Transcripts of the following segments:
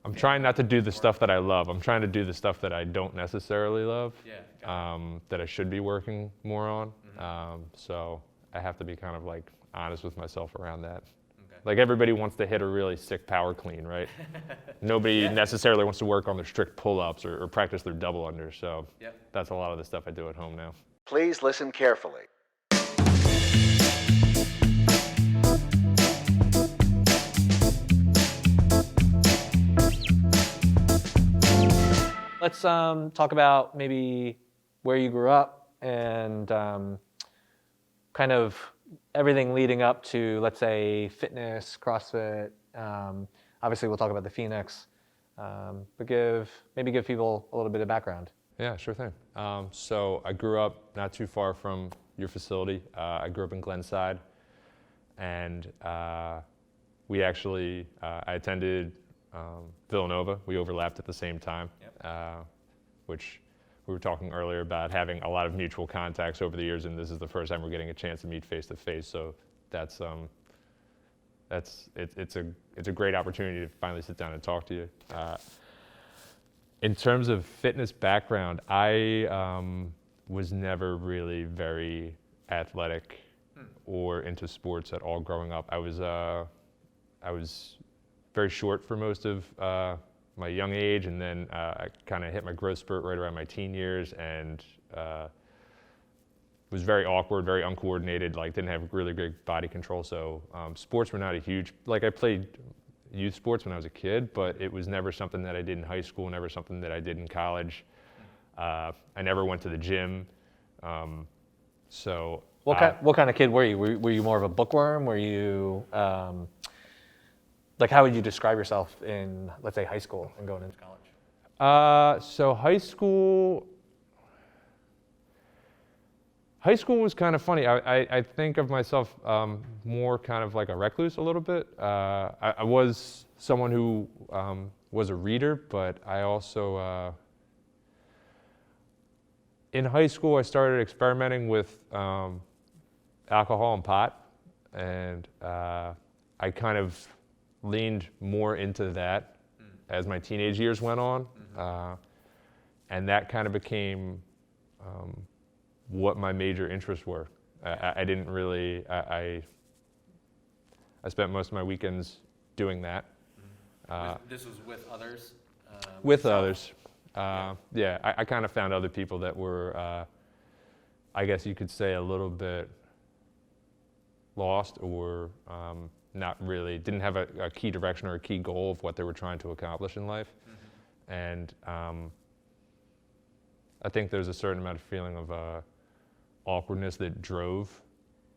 I'm trying not to do the stuff that I love. I'm trying to do the stuff that I don't necessarily love, that I should be working more on. So I have to be kind of like honest with myself around that. Like everybody wants to hit a really sick power clean, right? Nobody necessarily wants to work on their strict pull-ups or practice their double unders. So that's a lot of the stuff I do at home now. Please listen carefully. Let's talk about maybe where you grew up and kind of everything leading up to, let's say, fitness, CrossFit. Obviously, we'll talk about the Phoenix, but maybe give people a little bit of background. Yeah, sure thing. So I grew up not too far from your facility. I grew up in Glenside, and we actually, I attended Villanova. We overlapped at the same time, which we were talking earlier about having a lot of mutual contacts over the years, and this is the first time we're getting a chance to meet face to face. So it's a great opportunity to finally sit down and talk to you. In terms of fitness background, I was never really very athletic or into sports at all growing up. I was very short for most of my young age, and then I kind of hit my growth spurt right around my teen years, and was very awkward, very uncoordinated, like didn't have really great body control. So sports were not a huge, like I played youth sports when I was a kid, but it was never something that I did in high school, never something that I did in college. I never went to the gym. So what kind of kid were you? Were you more of a bookworm? Were you like, how would you describe yourself in, let's say, high school and going into college? So high school was kind of funny. I think of myself more kind of like a recluse a little bit. I was someone who was a reader, but I also, in high school, I started experimenting with alcohol and pot, and I kind of leaned more into that as my teenage years went on, and that kind of became what my major interests were. I didn't really, I spent most of my weekends doing that. This was with others? With others. Yeah, I kind of found other people that were, I guess you could say, a little bit lost or not really, didn't have a key direction or a key goal of what they were trying to accomplish in life. And I think there's a certain amount of feeling of awkwardness that drove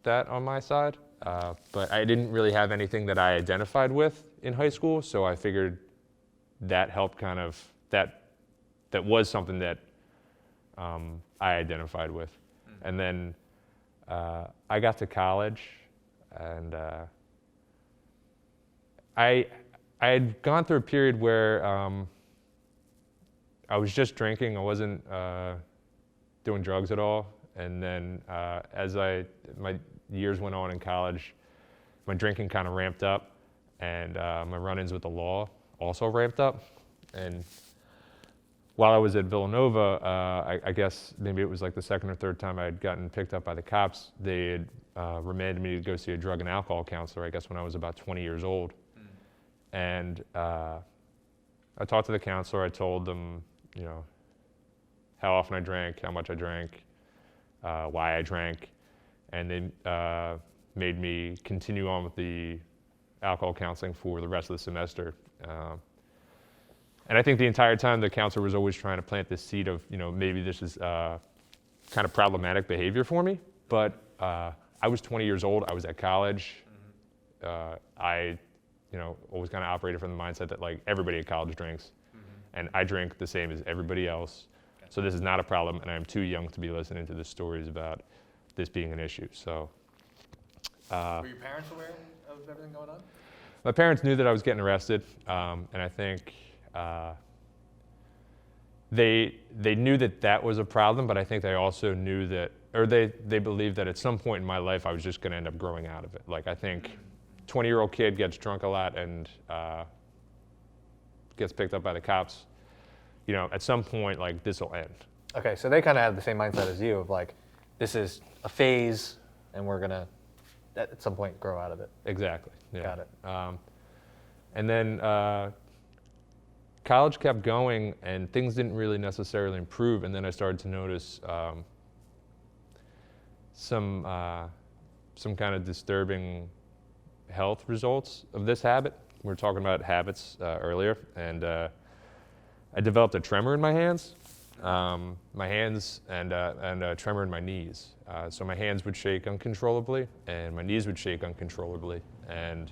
that on my side. But I didn't really have anything that I identified with in high school, so I figured that helped kind of, that was something that I identified with. And then I got to college, and I had gone through a period where I was just drinking. I wasn't doing drugs at all. And then as my years went on in college, my drinking kind of ramped up, and my run-ins with the law also ramped up. And while I was at Villanova, I guess maybe it was like the second or third time I had gotten picked up by the cops, they had remanded me to go see a drug and alcohol counselor, I guess when I was about 20 years old. And I talked to the counselor. I told them, you know, how often I drank, how much I drank, why I drank, and they made me continue on with the alcohol counseling for the rest of the semester. And I think the entire time the counselor was always trying to plant this seed of, you know, maybe this is kind of problematic behavior for me. But I was 20 years old. I was at college. I, you know, always kind of operated from the mindset that like everybody at college drinks, and I drink the same as everybody else. So this is not a problem, and I'm too young to be listening to the stories about this being an issue. So. Were your parents aware of everything going on? My parents knew that I was getting arrested, and I think they knew that that was a problem, but I think they also knew that, or they believed that at some point in my life I was just going to end up growing out of it. Like I think 20-year-old kid gets drunk a lot and gets picked up by the cops, you know, at some point, like, this will end. Okay, so they kind of have the same mindset as you of like, this is a phase, and we're gonna at some point grow out of it. Exactly. Yeah. Got it. And then college kept going, and things didn't really necessarily improve. And then I started to notice some kind of disturbing health results of this habit. We were talking about habits earlier, and I developed a tremor in my hands, and a tremor in my knees. So my hands would shake uncontrollably, and my knees would shake uncontrollably. And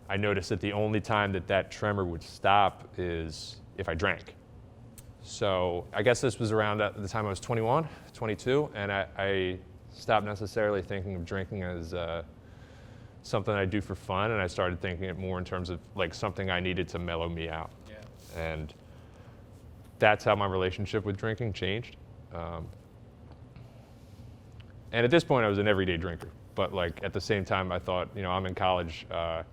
I noticed that the only time that tremor would stop is if I drank. So I guess this was around the time I was 21, 22, and I stopped necessarily thinking of drinking as something I do for fun, and I started thinking it more in terms of like something I needed to mellow me out. Yeah. And that's how my relationship with drinking changed. And at this point, I was an everyday drinker. But like at the same time, I thought, you know, I'm in college. I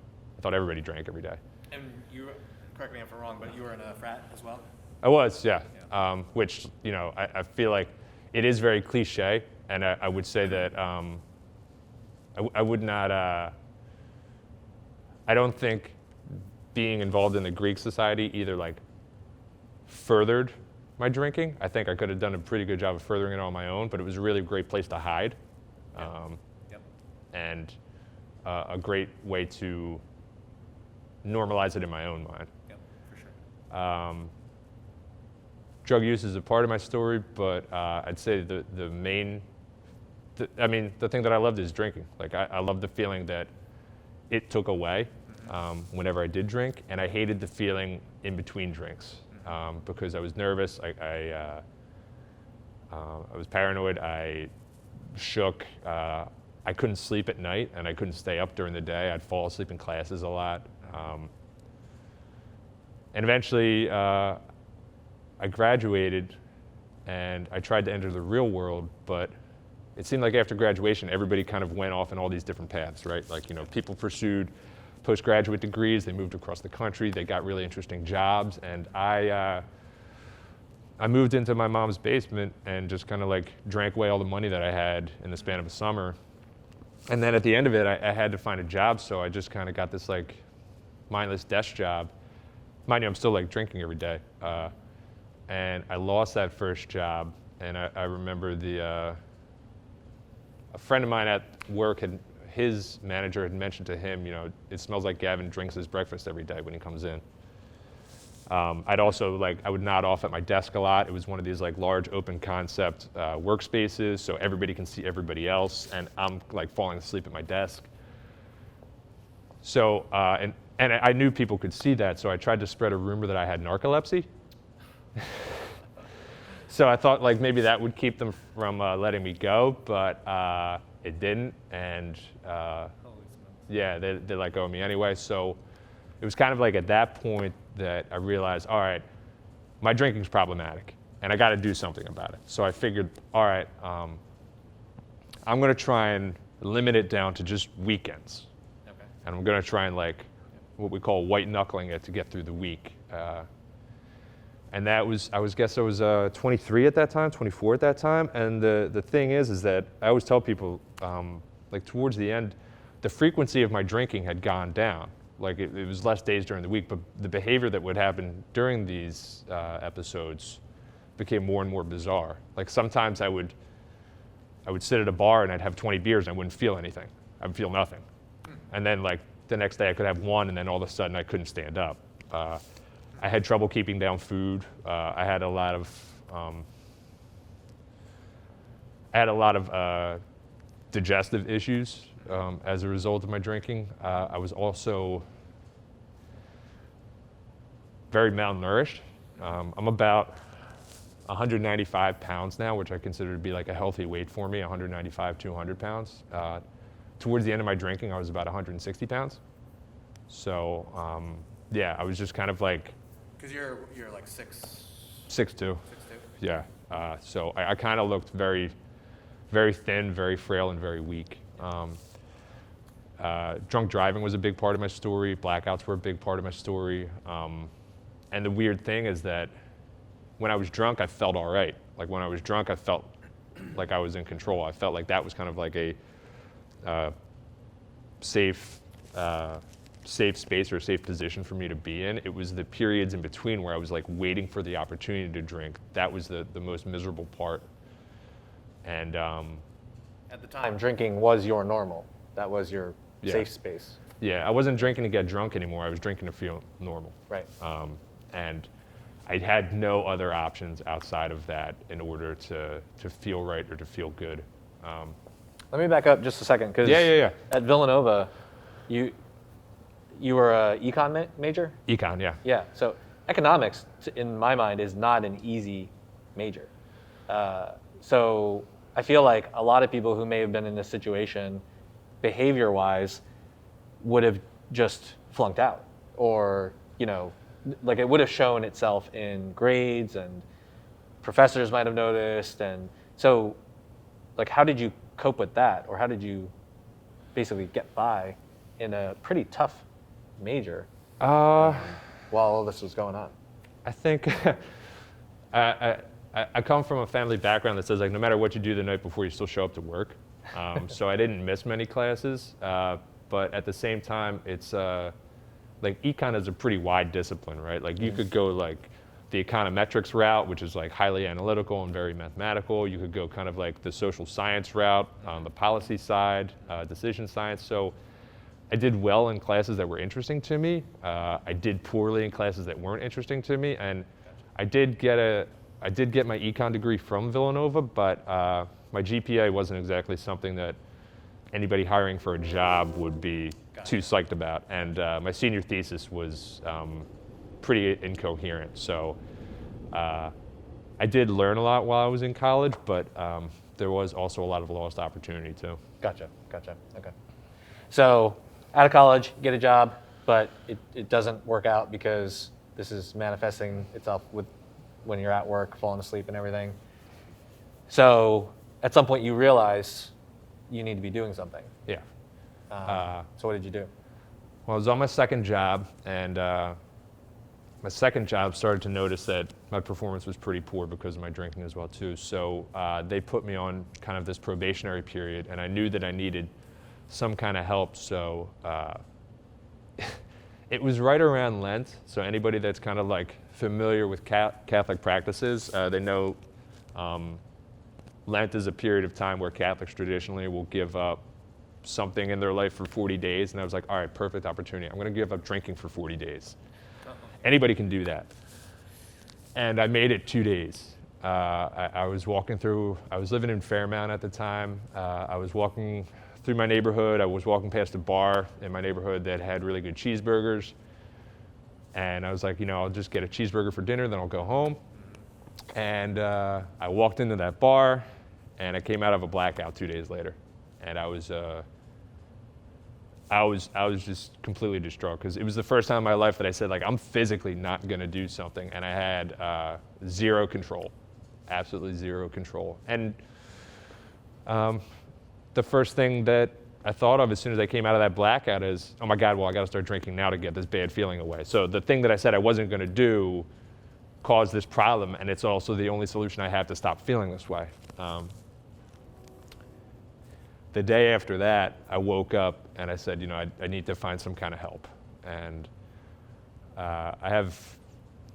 thought everybody drank every day. And you, correct me if I'm wrong, but you were in a frat as well? I was, yeah. Which, you know, I feel like it is very cliche, and I would say that I would not. I don't think being involved in the Greek society either like furthered my drinking. I think I could have done a pretty good job of furthering it on my own, but it was a really great place to hide, and a great way to normalize it in my own mind. Yep, for sure. Drug use is a part of my story, but I'd say the thing that I loved is drinking. Like I loved the feeling that it took away whenever I did drink, and I hated the feeling in between drinks because I was nervous. I was paranoid. I shook. I couldn't sleep at night, and I couldn't stay up during the day. I'd fall asleep in classes a lot. And eventually, I graduated, and I tried to enter the real world, but it seemed like after graduation, everybody kind of went off in all these different paths, right? Like, you know, people pursued postgraduate degrees, they moved across the country, they got really interesting jobs, and I moved into my mom's basement and just kind of like drank away all the money that I had in the span of a summer. And then at the end of it, I had to find a job, so I just kind of got this like mindless desk job. Mind you, I'm still like drinking every day. And I lost that first job, and I remember a friend of mine at work his manager had mentioned to him, you know, it smells like Gavin drinks his breakfast every day when he comes in. I'd also I would nod off at my desk a lot. It was one of these like large open concept workspaces, so everybody can see everybody else, and I'm like falling asleep at my desk. So, and I knew people could see that, so I tried to spread a rumor that I had narcolepsy. So I thought like maybe that would keep them from letting me go, but it didn't, and yeah, they let go of me anyway. So it was kind of like at that point that I realized, all right, my drinking's problematic, and I got to do something about it. So I figured, all right, I'm going to try and limit it down to just weekends. Okay. And I'm going to try and like what we call white knuckling it to get through the week. And that was, I was 23 at that time, 24 at that time. And the thing is that I always tell people, like towards the end, the frequency of my drinking had gone down. Like it was less days during the week, but the behavior that would happen during these episodes became more and more bizarre. Like sometimes I would sit at a bar and I'd have 20 beers and I wouldn't feel anything. I would feel nothing. And then like the next day I could have one, and then all of a sudden I couldn't stand up. I had trouble keeping down food. I had a lot of digestive issues as a result of my drinking. I was also very malnourished. I'm about 195 pounds now, which I consider to be like a healthy weight for me, 195, 200 pounds. Towards the end of my drinking, I was about 160 pounds. So yeah, I was just kind of like, because you're like 6'2". 6'2". Yeah. So I kind of looked very, very thin, very frail, and very weak. Drunk driving was a big part of my story. Blackouts were a big part of my story. And the weird thing is that when I was drunk, I felt all right. Like when I was drunk, I felt like I was in control. I felt like that was kind of like a safe space or a safe position for me to be in. It was the periods in between where I was like waiting for the opportunity to drink. That was the most miserable part. And At the time, drinking was your normal. That was your safe space. yeah, I wasn't drinking to get drunk anymore. I was drinking to feel normal. Right. And I had no other options outside of that in order to feel right or to feel good. Let me back up just a second, because Yeah. at Villanova, you were a econ major? Econ, yeah. Yeah, so economics, in my mind, is not an easy major. So I feel like a lot of people who may have been in this situation, behavior-wise, would have just flunked out, or like it would have shown itself in grades, and professors might have noticed. And so, like, how did you cope with that, or how did you basically get by in a pretty tough major while all this was going on? I think I come from a family background that says like no matter what you do the night before, you still show up to work. So I didn't miss many classes, but at the same time, it's like econ is a pretty wide discipline, right? Like you could go like the econometrics route, which is like highly analytical and very mathematical. You could go kind of like the social science route on the policy side, decision science. So I did well in classes that were interesting to me. I did poorly in classes that weren't interesting to me. And I did get my econ degree from Villanova, but my GPA wasn't exactly something that anybody hiring for a job would be too psyched about. And my senior thesis was pretty incoherent. So I did learn a lot while I was in college, but there was also a lot of lost opportunity too. Gotcha. Okay. So out of college, get a job, but it doesn't work out because this is manifesting itself with when you're at work, falling asleep and everything. So at some point you realize you need to be doing something. Yeah. So what did you do? Well, I was on my second job, and my second job started to notice that my performance was pretty poor because of my drinking as well too. So they put me on kind of this probationary period, and I knew that I needed some kind of help. So it was right around Lent. So anybody that's kind of like familiar with Catholic practices, they know Lent is a period of time where Catholics traditionally will give up something in their life for 40 days. And I was like, all right, perfect opportunity. I'm going to give up drinking for 40 days. Anybody can do that. And I made it 2 days. I was living in Fairmount at the time. I was walking through my neighborhood. I was walking past a bar in my neighborhood that had really good cheeseburgers. And I was like, I'll just get a cheeseburger for dinner, then I'll go home. And I walked into that bar, and I came out of a blackout 2 days later. And I was just completely distraught, because it was the first time in my life that I said, like, I'm physically not going to do something. And I had zero control, absolutely zero control. And the first thing that I thought of as soon as I came out of that blackout is, oh my God, well, I got to start drinking now to get this bad feeling away. So the thing that I said I wasn't going to do caused this problem, and it's also the only solution I have to stop feeling this way. The day after that, I woke up and I said, I need to find some kind of help. And I have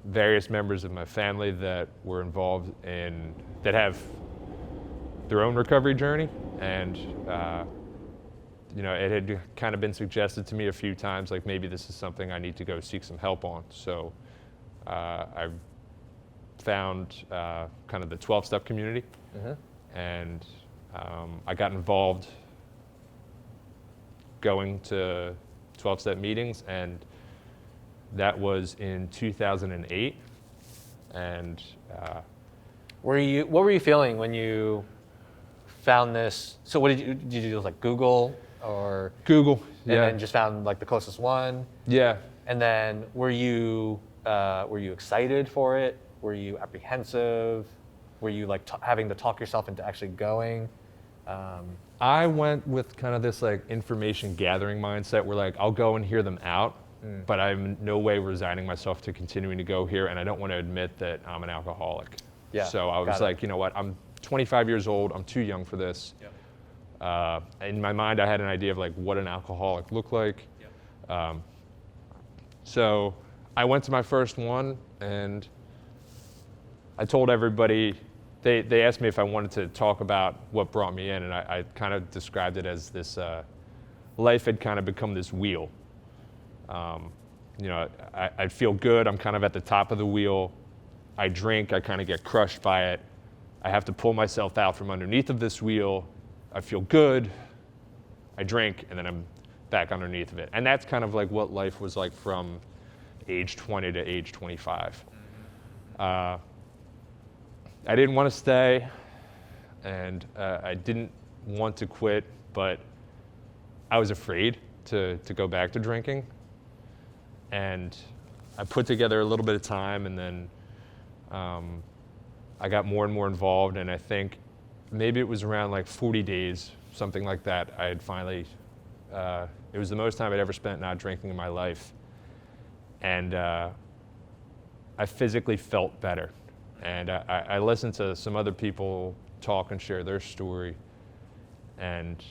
various members of my family that were involved that have their own recovery journey. And, it had kind of been suggested to me a few times, like maybe this is something I need to go seek some help on. So I found kind of the 12-step community. Mm-hmm. And I got involved going to 12-step meetings, and that was in 2008. And what were you feeling when you found this? So what did you do, like Google or Google? And then just found like the closest one? Yeah. And then were you excited for it? Were you apprehensive? Were you like having to talk yourself into actually going? I went with kind of this like information gathering mindset where like I'll go and hear them out, but I'm in no way resigning myself to continuing to go here, and I don't want to admit that I'm an alcoholic. Yeah, So I was got it. like, you know what, I'm 25 years old, I'm too young for this. Yep. In my mind, I had an idea of like what an alcoholic looked like. Yep. So I went to my first one, and I told everybody, they asked me if I wanted to talk about what brought me in, and I kind of described it as this, life had kind of become this wheel. You know, I feel good, I'm kind of at the top of the wheel. I drink, I kind of get crushed by it. I have to pull myself out from underneath of this wheel. I feel good, I drink, and then I'm back underneath of it. And that's kind of like what life was like from age 20 to age 25. I didn't want to stay, and I didn't want to quit, but I was afraid to go back to drinking. And I put together a little bit of time, and then I got more and more involved, and I think maybe it was around like 40 days, something like that, I had finally, it was the most time I'd ever spent not drinking in my life. And I physically felt better. And I listened to some other people talk and share their story. And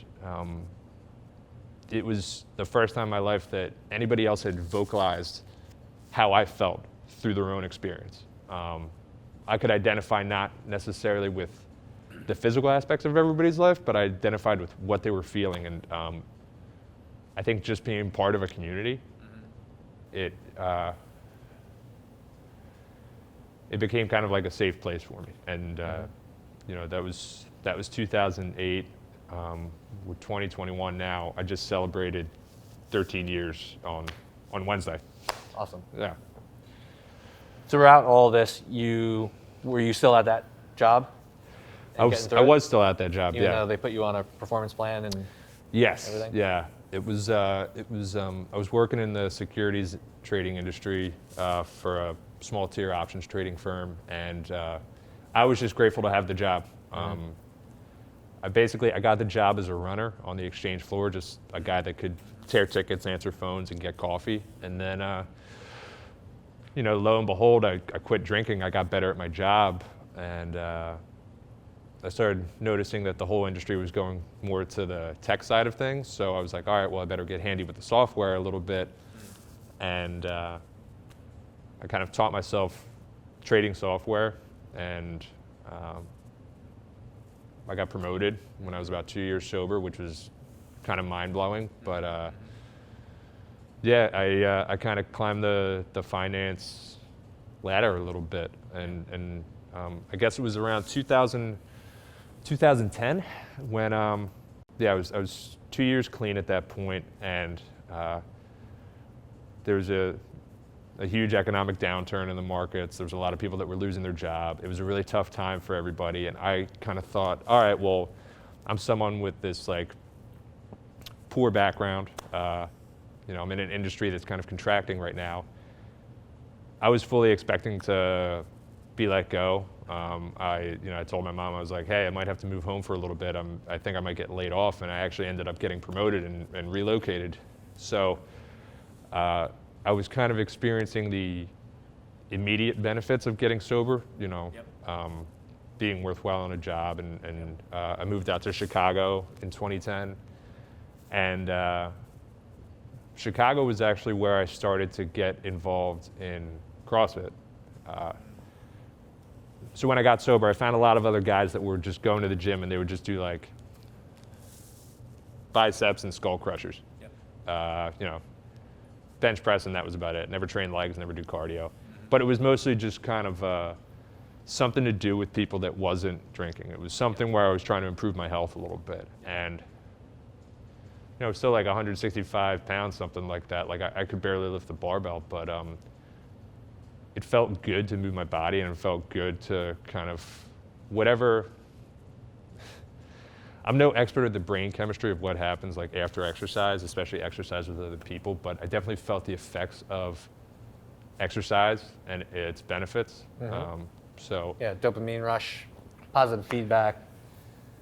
it was the first time in my life that anybody else had vocalized how I felt through their own experience. I could identify not necessarily with the physical aspects of everybody's life, but I identified with what they were feeling. And I think just being part of a community, it became kind of like a safe place for me. And you know, that was 2008. We're 2021 now. I just celebrated 13 years on Wednesday. Awesome. Yeah. Throughout all this, were you still at that job? I was still at that job. Even yeah. though they put you on a performance plan and Yes. everything? Yeah. It was. I was working in the securities trading industry for a small tier options trading firm, and I was just grateful to have the job. I got the job as a runner on the exchange floor, just a guy that could tear tickets, answer phones, and get coffee. And then, you know, lo and behold, I quit drinking. I got better at my job, and I started noticing that the whole industry was going more to the tech side of things. So I was like, all right, well, I better get handy with the software a little bit. And I kind of taught myself trading software, and I got promoted when I was about 2 years sober, which was kind of mind-blowing. But yeah, I kind of climbed the finance ladder a little bit. And I guess it was around 2010 when, I was 2 years clean at that point, and there was a huge economic downturn in the markets. There was a lot of people that were losing their job. It was a really tough time for everybody, and I kind of thought, all right, well, I'm someone with this like poor background. You know, I'm in an industry that's kind of contracting right now. I was fully expecting to be let go. I told my mom, I was like, hey, I might have to move home for a little bit. I think I might get laid off, and I actually ended up getting promoted and relocated. So I was kind of experiencing the immediate benefits of getting sober, you know, being worthwhile on a job, and I moved out to Chicago in 2010, and Chicago was actually where I started to get involved in CrossFit. So when I got sober, I found a lot of other guys that were just going to the gym, and they would just do like biceps and skull crushers. You know, bench press, and that was about it. Never trained legs, never do cardio. But it was mostly just kind of something to do with people that wasn't drinking. It was something where I was trying to improve my health a little bit. And, you know, still like 165 pounds, something like that. Like I could barely lift the barbell, but it felt good to move my body, and it felt good to kind of whatever. I'm no expert at the brain chemistry of what happens like after exercise, especially exercise with other people, but I definitely felt the effects of exercise and its benefits. So yeah, dopamine rush, positive feedback,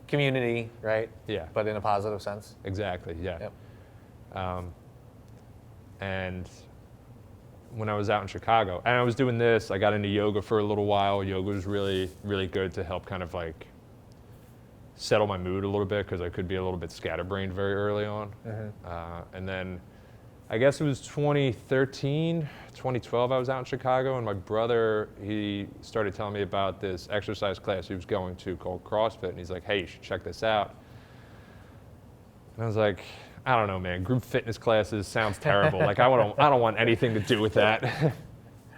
community, right? Yeah. But in a positive sense. Exactly, yeah. Yep. And when I was out in Chicago. And I was doing this. I got into yoga for a little while. Yoga was really, really good to help kind of like settle my mood a little bit because I could be a little bit scatterbrained very early on. And then I guess it was 2013, 2012, I was out in Chicago, and my brother, he started telling me about this exercise class he was going to called Crossfit, and he's like, hey, you should check this out. And I was like, I don't know, man, group fitness classes sounds terrible. Like, I don't want anything to do with that.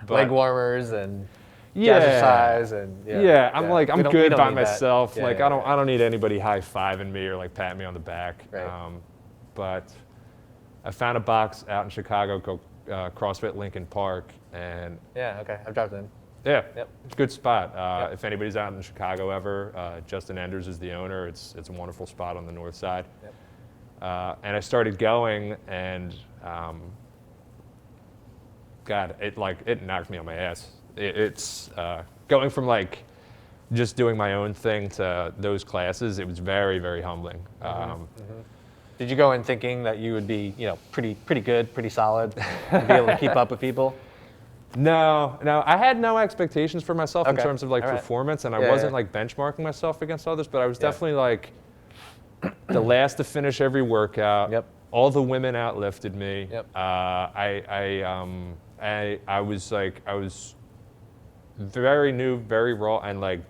But, Leg warmers and yeah, exercise and I'm like, I'm good by myself. Yeah, like, yeah, I don't need anybody high-fiving me or like patting me on the back. Right. But I found a box out in Chicago called CrossFit Lincoln Park, and Yeah, okay, I've dropped in. yeah, Yep. it's a good spot. Yep. If anybody's out in Chicago ever, Justin Enders is the owner. It's a wonderful spot on the north side. Yep. And I started going, and God, it knocked me on my ass. It's going from like just doing my own thing to those classes. It was very, very humbling. Did you go in thinking that you would be, pretty good, pretty solid, and be able to keep up with people? No, I had no expectations for myself in Okay. terms of like All right. performance, and I Yeah, wasn't yeah. like benchmarking myself against others, but I was Yeah. definitely like the last to finish every workout. Yep. All the women outlifted me. Yep. I was very new, very raw, and like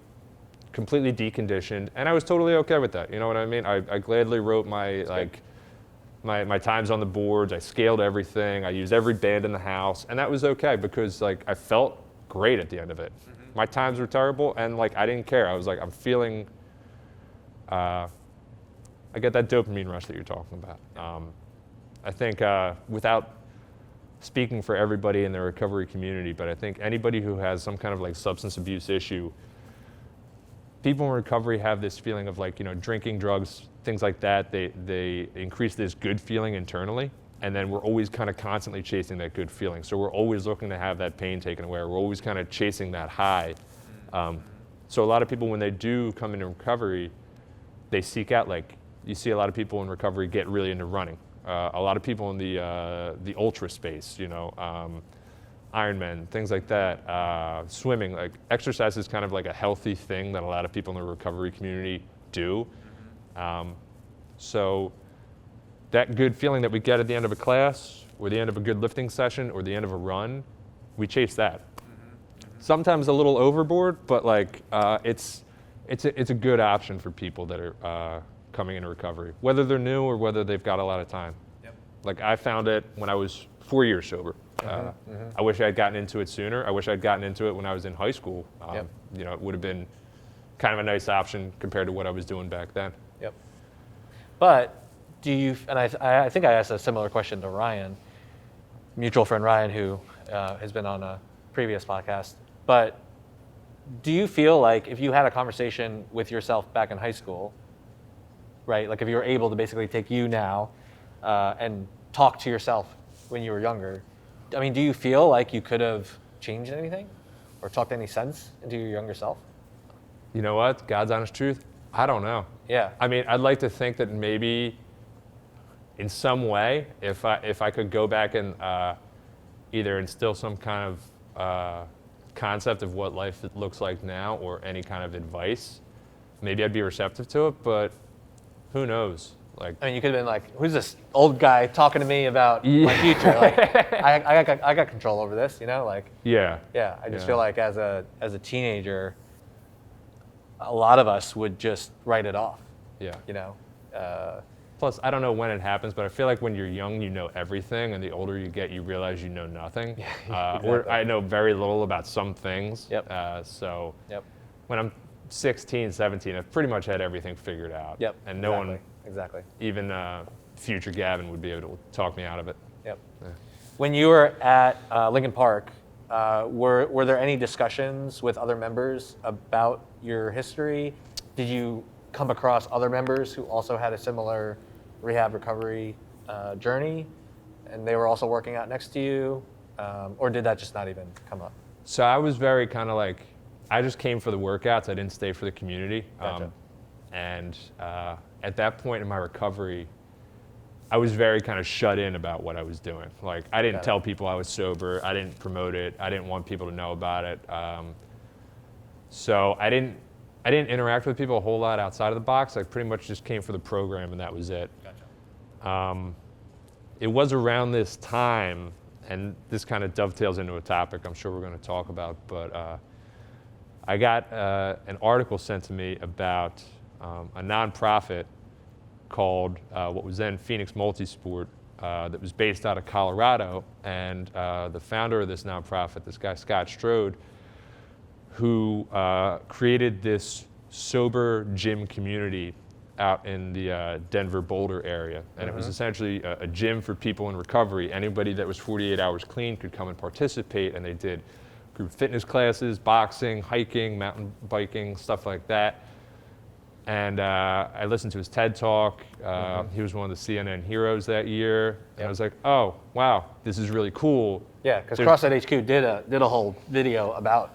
completely deconditioned, and I was totally okay with that. You know what I mean? I gladly wrote my my times on the boards. I scaled everything. I used every band in the house, and that was okay because like I felt great at the end of it. My times were terrible, and like I didn't care. I was like, I'm feeling. I get that dopamine rush that you're talking about. I think without speaking for everybody in the recovery community, but I think anybody who has some kind of like substance abuse issue, people in recovery have this feeling of like, drinking, drugs, things like that, they increase this good feeling internally, and then we're always kind of constantly chasing that good feeling. So we're always looking to have that pain taken away. We're always kind of chasing that high. So a lot of people, when they do come into recovery, they seek out, like, you see a lot of people in recovery get really into running. A lot of people in the ultra space, Ironman, things like that, swimming. Like exercise is kind of like a healthy thing that a lot of people in the recovery community do. So that good feeling that we get at the end of a class, or the end of a good lifting session, or the end of a run, we chase that. Sometimes a little overboard, but like it's a good option for people that are coming into recovery, whether they're new or whether they've got a lot of time. Yep. Like I found it when I was 4 years sober. I wish I had gotten into it sooner. I wish I'd gotten into it when I was in high school. Yep. It would have been kind of a nice option compared to what I was doing back then. Yep. But do you, and I think I asked a similar question to Ryan, mutual friend Ryan, who has been on a previous podcast, but do you feel like if you had a conversation with yourself back in high school, right, like if you were able to basically take you now and talk to yourself when you were younger, I mean, do you feel like you could have changed anything or talked any sense into your younger self? You know what? God's honest truth, I don't know. Yeah. I mean, I'd like to think that maybe in some way, if I could go back and either instill some kind of concept of what life looks like now or any kind of advice, maybe I'd be receptive to it, but who knows? Like, I mean, you could have been like, who's this old guy talking to me about my future? Like, I got control over this, like, yeah. yeah, I just Yeah. feel like as a teenager, a lot of us would just write it off, Yeah. Plus, Plus, I don't know when it happens, but I feel like when you're young, you know everything, and the older you get, you realize you know nothing. Or exactly. I know very little about some things. Yep. So Yep. when I'm 16, 17, I've pretty much had everything figured out. Yep. And no one, Exactly. even future Gavin, would be able to talk me out of it. Yep. Yeah. When you were at Lincoln Park, were there any discussions with other members about your history? Did you come across other members who also had a similar rehab recovery journey, and they were also working out next to you, or did that just not even come up? So I was very kind of like, I just came for the workouts. I didn't stay for the community. Gotcha. And at that point in my recovery, I was very kind of shut in about what I was doing. Like, I didn't Got it. tell people I was sober. I didn't promote it. I didn't want people to know about it. So I didn't interact with people a whole lot outside of the box. I pretty much just came for the program, and that was it. Gotcha. It was around this time, and this kind of dovetails into a topic I'm sure we're going to talk about, but I got an article sent to me about a nonprofit called what was then Phoenix Multisport that was based out of Colorado, and the founder of this nonprofit, this guy Scott Strode, who created this sober gym community out in the Denver Boulder area. And it was essentially a gym for people in recovery. Anybody that was 48 hours clean could come and participate, and they did group fitness classes, boxing, hiking, mountain biking, stuff like that. And I listened to his TED Talk. He was one of the CNN heroes that year. And I was like, oh, wow, this is really cool. Yeah, because There's- CrossFit HQ did a whole video about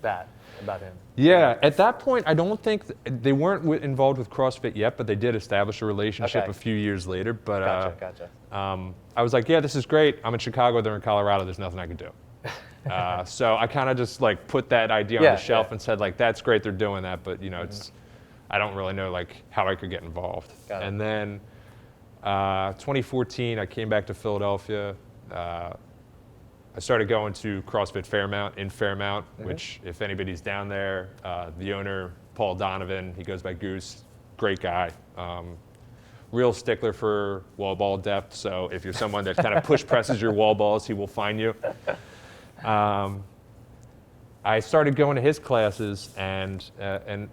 that, about him. Yeah, at that point, I don't think they weren't involved with CrossFit yet, but they did establish a relationship Okay. a few years later. But Gotcha. I was like, yeah, this is great. I'm in Chicago, they're in Colorado. There's nothing I can do. So I kind of just like put that idea on Yeah, the shelf yeah. and said, like, that's great, they're doing that, but you know, I don't really know like how I could get involved. Got it. And then 2014, I came back to Philadelphia. I started going to CrossFit Fairmount in Fairmount, which if anybody's down there, the owner, Paul Donovan, he goes by Goose, great guy. Real stickler for wall ball depth, so if you're someone that kind of push presses your wall balls, he will find you. I started going to his classes, and an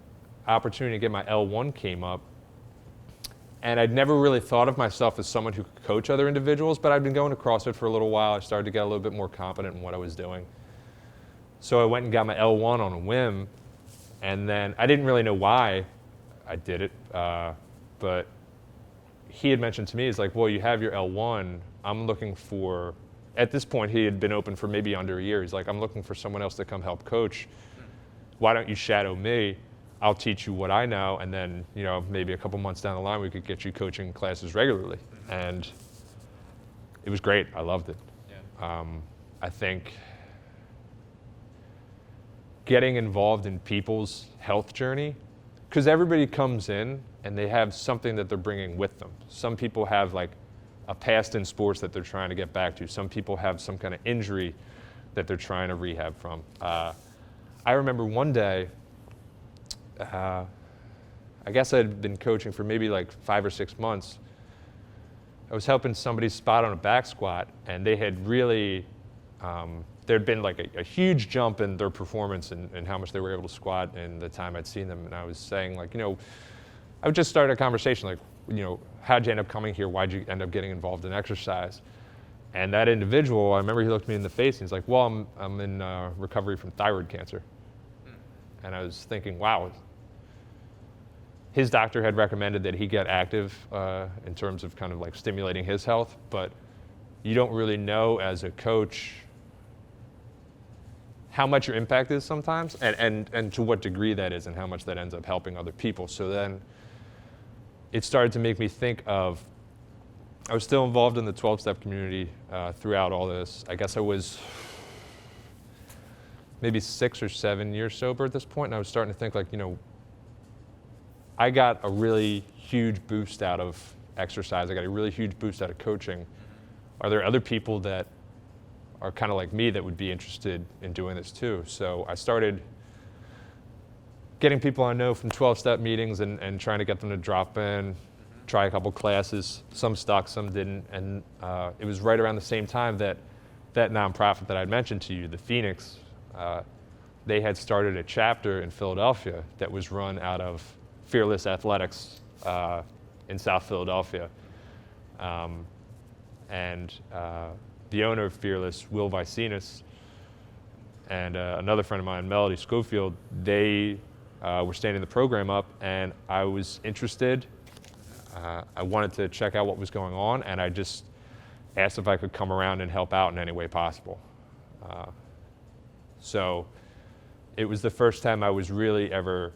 opportunity to get my L1 came up. And I'd never really thought of myself as someone who could coach other individuals, but I'd been going to CrossFit for a little while. I started to get a little bit more confident in what I was doing. So I went and got my L1 on a whim, and then I didn't really know why I did it, but he had mentioned to me, he's like, well, you have your L1, I'm looking for, at this point he had been open for maybe under a year, he's like, I'm looking for someone else to come help coach. Why don't you shadow me? I'll teach you what I know, and then, you know, maybe a couple months down the line, we could get you coaching classes regularly. And it was great. I loved it. Yeah. I think getting involved in people's health journey, because everybody comes in and they have something that they're bringing with them. Some people have like a past in sports that they're trying to get back to. Some people have some kind of injury that they're trying to rehab from. I remember one day, I guess I'd been coaching for maybe like 5 or 6 months. I was helping somebody spot on a back squat, and they had really, there'd been like a huge jump in their performance and how much they were able to squat in the time I'd seen them. And I was saying, like, you know, I would just start a conversation like, you know, how'd you end up coming here? Why'd you end up getting involved in exercise? And that individual, I remember he looked me in the face and he's like, well, I'm in recovery from thyroid cancer. And I was thinking, wow, his doctor had recommended that he get active in terms of kind of like stimulating his health, but you don't really know as a coach how much your impact is sometimes and to what degree that is and how much that ends up helping other people. So then it started to make me think of, I was still involved in the 12-step community throughout all this. I guess I was maybe 6 or 7 years sober at this point, and I was starting to think like, you know, I got a really huge boost out of exercise. I got a really huge boost out of coaching. Are there other people that are kind of like me that would be interested in doing this too? So I started getting people I know from 12-step meetings and trying to get them to drop in, try a couple classes. Some stuck, some didn't. And it was right around the same time that that nonprofit that I'd mentioned to you, the Phoenix, they had started a chapter in Philadelphia that was run out of Fearless Athletics in South Philadelphia. And the owner of Fearless, Will Vicinus, and another friend of mine, Melody Schofield, they were standing the program up, and I was interested. I wanted to check out what was going on, and I just asked if I could come around and help out in any way possible. So it was the first time I was really ever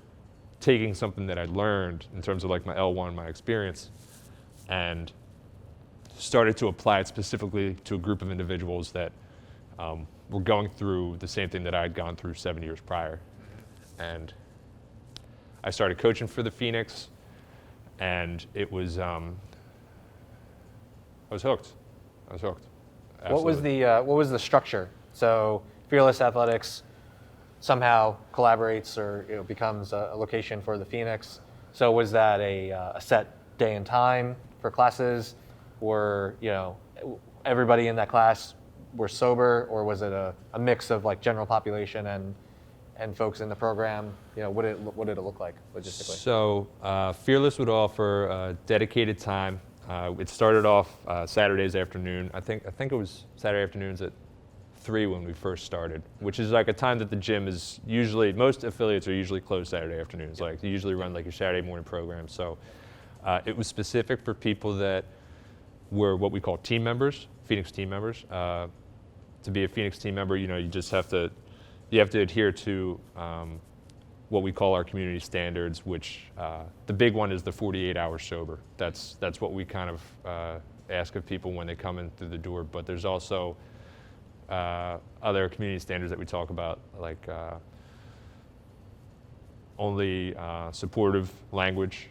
taking something that I'd learned in terms of like my L1, my experience, and started to apply it specifically to a group of individuals that were going through the same thing that I had gone through 7 years prior. And I started coaching for the Phoenix, and it was, I was hooked. I was hooked. Absolutely. What was the structure? So Fearless Athletics somehow collaborates or becomes a location for the Phoenix. So was that a set day and time for classes, or everybody in that class were sober, or was it a mix of like general population and folks in the program? What did it look like logistically? So Fearless would offer dedicated time. It started off Saturdays afternoon. I think it was Saturday afternoons at 3 when we first started, which is like a time that the gym is usually, most affiliates are usually closed Saturday afternoons. Like they usually run like a Saturday morning program. So it was specific for people that were what we call team members, Phoenix team members. To be a Phoenix team member, you just have to adhere to what we call our community standards, which the big one is the 48 hours sober. That's what we kind of ask of people when they come in through the door. But there's also other community standards that we talk about, like only supportive language.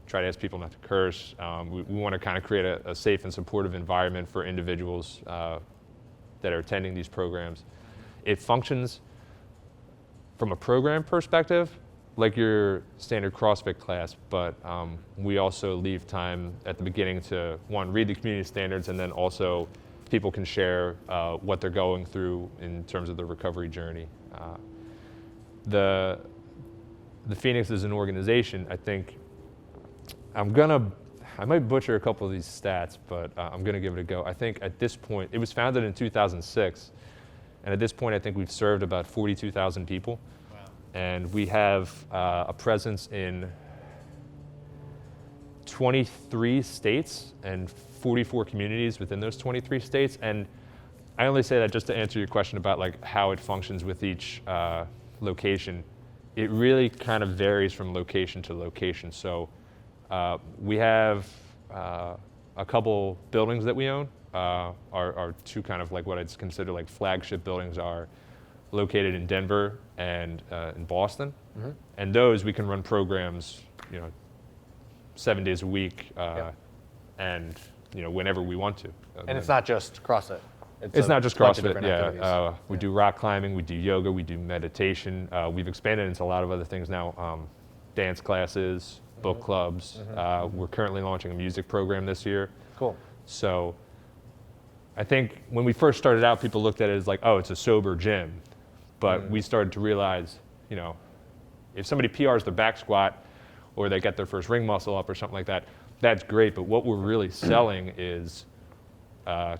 Try to ask people not to curse. We want to kind of create a safe and supportive environment for individuals that are attending these programs. It functions from a program perspective like your standard CrossFit class, but we also leave time at the beginning to, one, read the community standards, and then also people can share what they're going through in terms of the recovery journey. The Phoenix is an organization, I think, I might butcher a couple of these stats, but I'm going to give it a go. I think at this point, it was founded in 2006, and at this point I think we've served about 42,000 people. Wow. And we have a presence in 23 states and 44 communities within those 23 states. And I only say that just to answer your question about like how it functions with each location. It really kind of varies from location to location. So we have a couple buildings that we own. Our two kind of like what I'd consider like flagship buildings are located in Denver and in Boston. Mm-hmm. And those we can run programs, 7 days a week, and whenever we want to. And it's not just CrossFit. It's not just bunch of CrossFit. different Yeah, activities. we do rock climbing, we do yoga, we do meditation. We've expanded into a lot of other things now. Dance classes, book clubs. We're currently launching a music program this year. Cool. So I think when we first started out, people looked at it as like, oh, it's a sober gym. But we started to realize, if somebody PRs their back squat or they get their first ring muscle up or something like that, that's great. But what we're really selling is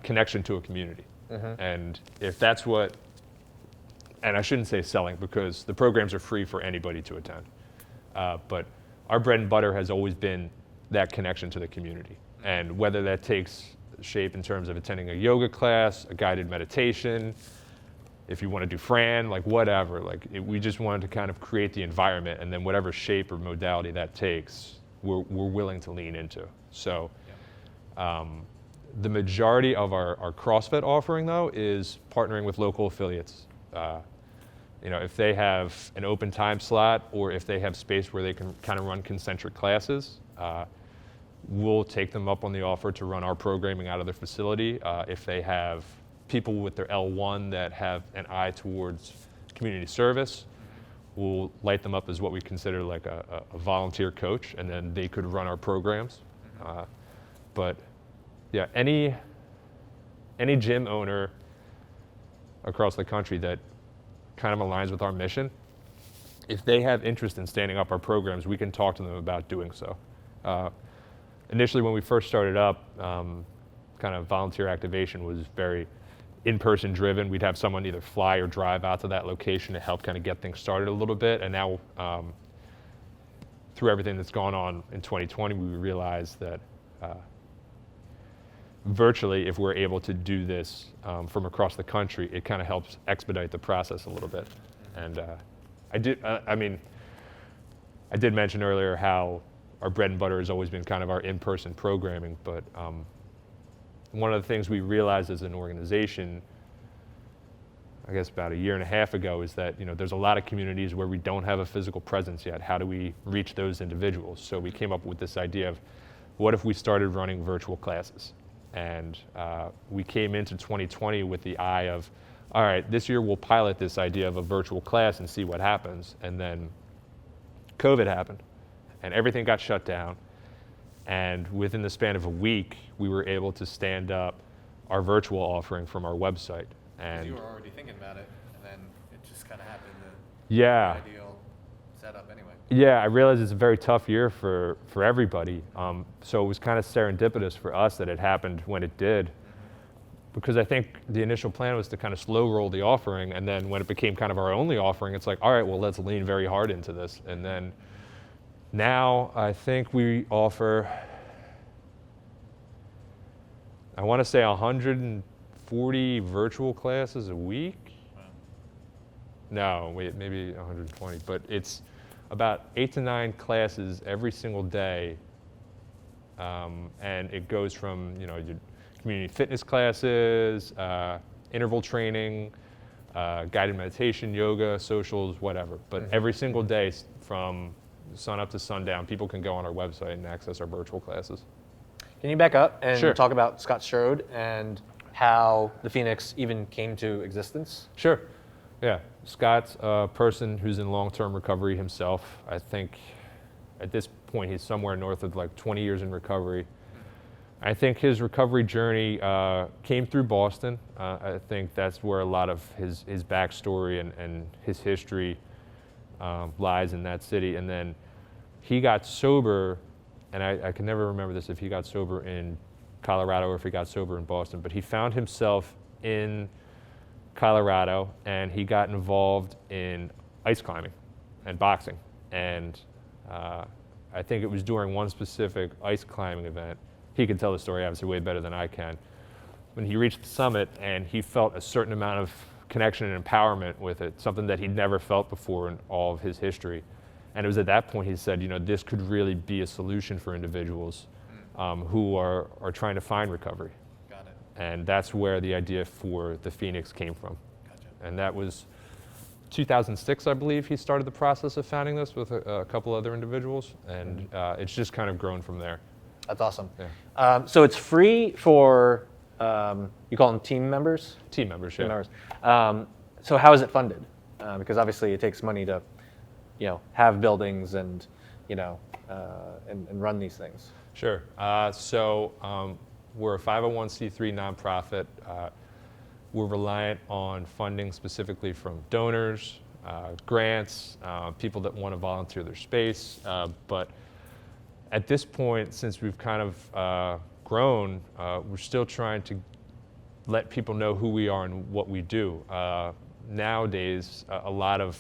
connection to a community. And if that's what, and I shouldn't say selling because the programs are free for anybody to attend. But our bread and butter has always been that connection to the community. And whether that takes shape in terms of attending a yoga class, a guided meditation, if you want to do Fran, like whatever, we just wanted to kind of create the environment, and then whatever shape or modality that takes, we're willing to lean into. So the majority of our CrossFit offering though is partnering with local affiliates. If they have an open time slot or if they have space where they can kind of run concentric classes, we'll take them up on the offer to run our programming out of their facility. If they have people with their L1 that have an eye towards community service, we'll light them up as what we consider like a volunteer coach, and then they could run our programs. But yeah, any gym owner across the country that kind of aligns with our mission, if they have interest in standing up our programs, we can talk to them about doing so. Initially, when we first started up, kind of volunteer activation was very in-person driven. We'd have someone either fly or drive out to that location to help kind of get things started a little bit. And now, through everything that's gone on in 2020, we realized that virtually, if we're able to do this from across the country, it kind of helps expedite the process a little bit. And I did mention earlier how our bread and butter has always been kind of our in-person programming, but one of the things we realized as an organization, I guess about a year and a half ago, is that there's a lot of communities where we don't have a physical presence yet. How do we reach those individuals? So we came up with this idea of, what if we started running virtual classes? And we came into 2020 with the eye of, all right, this year we'll pilot this idea of a virtual class and see what happens. And then COVID happened, and everything got shut down. And within the span of a week, we were able to stand up our virtual offering from our website. 'Cause And you were already thinking about it, and then it just kind of happened. yeah, The ideal setup anyway. yeah, I realized it's a very tough year for everybody. So it was kind of serendipitous for us that it happened when it did, because I think the initial plan was to kind of slow roll the offering, and then when it became kind of our only offering, it's like, all right, well, let's lean very hard into this. And then now I think we offer, I want to say 140 virtual classes a week. Wow. No, wait, maybe 120, but it's about 8 to 9 classes every single day. And it goes from, your community fitness classes, interval training, guided meditation, yoga, socials, whatever. But every single day from sun up to sundown, people can go on our website and access our virtual classes. Can you back up and Sure. talk about Scott Strode and how the Phoenix even came to existence? Sure. Yeah. Scott's a person who's in long-term recovery himself. I think at this point he's somewhere north of like 20 years in recovery. I think his recovery journey came through Boston. I think that's where a lot of his backstory and his history lies, in that city. And then he got sober, and I can never remember this, if he got sober in Colorado or if he got sober in Boston, but he found himself in Colorado, and he got involved in ice climbing and boxing. And I think it was during one specific ice climbing event, he can tell the story obviously way better than I can, when he reached the summit and he felt a certain amount of connection and empowerment with it, something that he'd never felt before in all of his history. And it was at that point he said, this could really be a solution for individuals who are trying to find recovery. Got it. And that's where the idea for the Phoenix came from. Gotcha. And that was 2006, I believe, he started the process of founding this with a couple other individuals, and it's just kind of grown from there. That's awesome. Yeah. So it's free for, you call them team members? Team members, Team yeah. members. So how is it funded? Because obviously it takes money to, have buildings and, and run these things. Sure. So we're a 501c3 nonprofit. We're reliant on funding specifically from donors, grants, people that want to volunteer their space. But at this point, since we've kind of grown, we're still trying to let people know who we are and what we do. Nowadays, a lot of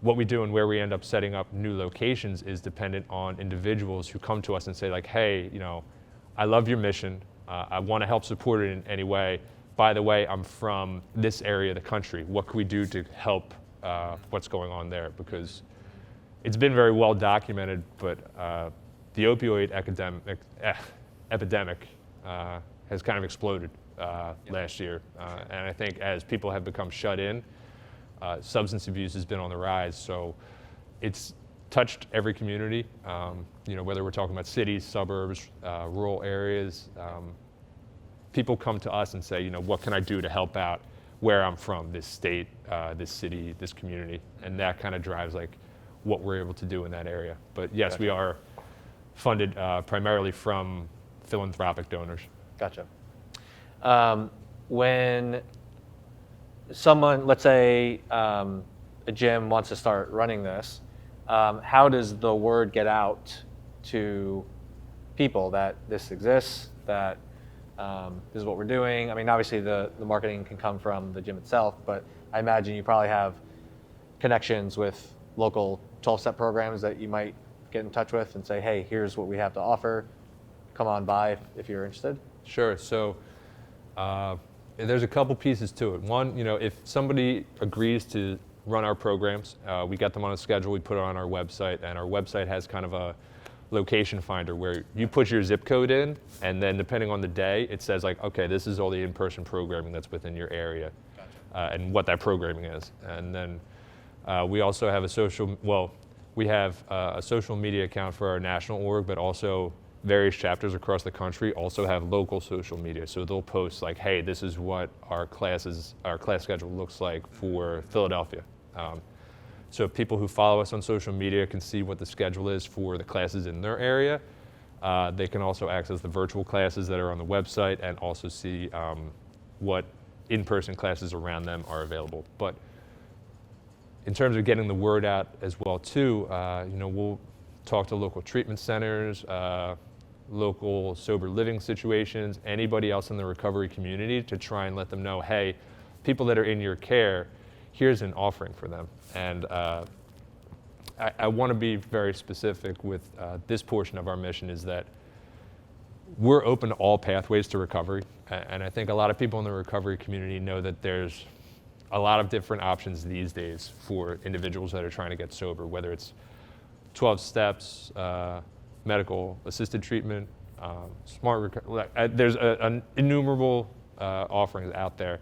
what we do and where we end up setting up new locations is dependent on individuals who come to us and say like, hey, I love your mission. I want to help support it in any way. By the way, I'm from this area of the country. What can we do to help what's going on there? Because it's been very well documented, but the opioid epidemic has kind of exploded last year. And I think as people have become shut in, substance abuse has been on the rise. So it's touched every community, whether we're talking about cities, suburbs, rural areas. People come to us and say, what can I do to help out where I'm from, this state, this city, this community? And that kind of drives like what we're able to do in that area. But yes, Gotcha. we are funded primarily from philanthropic donors. Gotcha. When someone, let's say a gym wants to start running this, how does the word get out to people that this exists, that this is what we're doing? I mean, obviously the marketing can come from the gym itself, but I imagine you probably have connections with local 12-step programs that you might get in touch with and say, hey, here's what we have to offer. Come on by if you're interested. Sure. So there's a couple pieces to it. One, if somebody agrees to run our programs. We get them on a schedule, we put it on our website, and our website has kind of a location finder where you put your zip code in, and then depending on the day, it says like, okay, this is all the in-person programming that's within your area, and what that programming is. And then we also have a social media account for our national org, but also various chapters across the country also have local social media. So they'll post like, hey, this is what our class schedule looks like for Philadelphia. So people who follow us on social media can see what the schedule is for the classes in their area. They can also access the virtual classes that are on the website and also see what in-person classes around them are available. But in terms of getting the word out as well too, we'll talk to local treatment centers, local sober living situations, anybody else in the recovery community to try and let them know, hey, people that are in your care, here's an offering for them. And I want to be very specific with this portion of our mission is that we're open to all pathways to recovery. And I think a lot of people in the recovery community know that there's a lot of different options these days for individuals that are trying to get sober, whether it's 12 steps, medical assisted treatment, there's an innumerable offerings out there,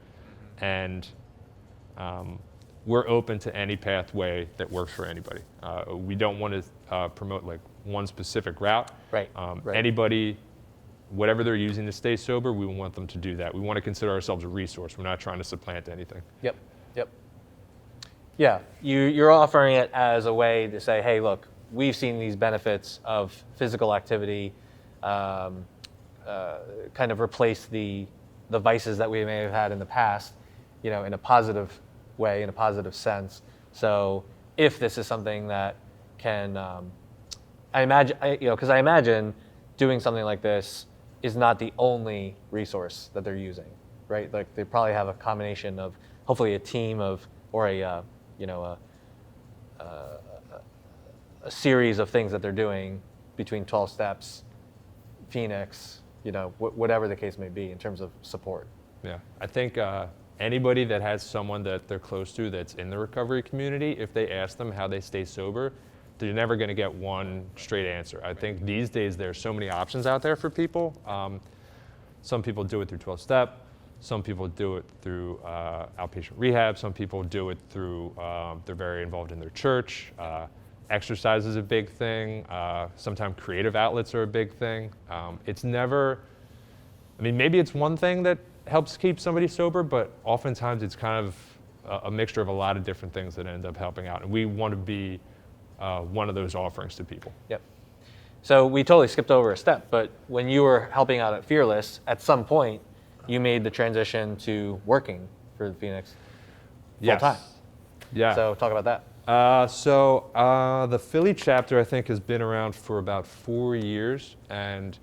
and we're open to any pathway that works for anybody. We don't want to promote like one specific route. Right. Anybody, whatever they're using to stay sober, we want them to do that. We want to consider ourselves a resource. We're not trying to supplant anything. Yep. Yeah, you're offering it as a way to say, hey, look, we've seen these benefits of physical activity kind of replace the vices that we may have had in the past, in a positive way, in a positive sense. So if this is something that can, I imagine doing something like this is not the only resource that they're using, right? Like they probably have a combination of hopefully a team of, or a series of things that they're doing between 12 steps, Phoenix, whatever the case may be in terms of support. Yeah, I think anybody that has someone that they're close to that's in the recovery community, if they ask them how they stay sober, they're never going to get one straight answer. I think these days there's so many options out there for people. Some people do it through 12-step. Some people do it through outpatient rehab. Some people do it through, they're very involved in their church. Exercise is a big thing. Sometimes creative outlets are a big thing. It's never, maybe it's one thing that helps keep somebody sober, but oftentimes it's kind of a mixture of a lot of different things that end up helping out. And we want to be one of those offerings to people. Yep. So we totally skipped over a step, but when you were helping out at Fearless, at some point, you made the transition to working for the Phoenix full time. Yeah. So talk about that. The Philly chapter, I think, has been around for about 4 years. And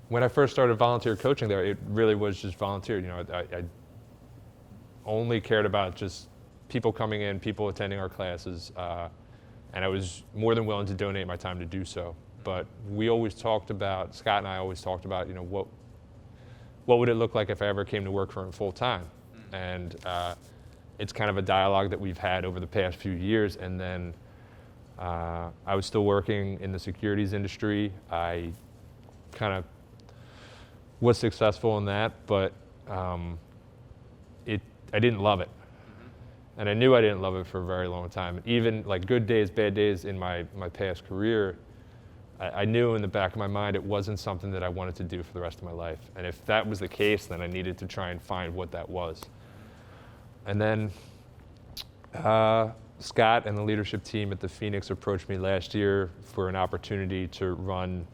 when I first started volunteer coaching there, it really was just volunteer. I only cared about just people coming in, people attending our classes, and I was more than willing to donate my time to do so. But we always talked about, Scott and I always talked about, what would it look like if I ever came to work for him full time? And it's kind of a dialogue that we've had over the past few years. And then I was still working in the securities industry. I kind of was successful in that, but I didn't love it. And I knew I didn't love it for a very long time. Even like good days, bad days in my past career, I knew in the back of my mind it wasn't something that I wanted to do for the rest of my life. And if that was the case, then I needed to try and find what that was. And then Scott and the leadership team at the Phoenix approached me last year for an opportunity to run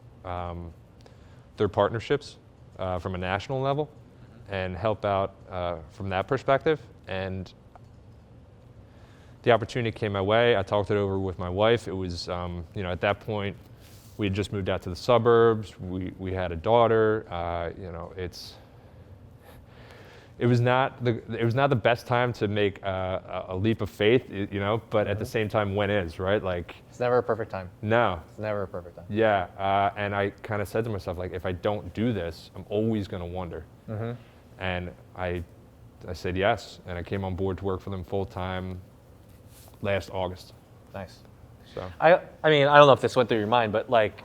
their partnerships from a national level and help out from that perspective. And the opportunity came my way. I talked it over with my wife. It was, at that point, we had just moved out to the suburbs. We had a daughter. It was not the best time to make a leap of faith, but at the same time, when is, right? Like, It's never a perfect time. No. It's never a perfect time. Yeah, and I kind of said to myself, like, if I don't do this, I'm always going to wonder. And I I said yes, and I came on board to work for them full time last August. Nice. So I mean, I don't know if this went through your mind, but like,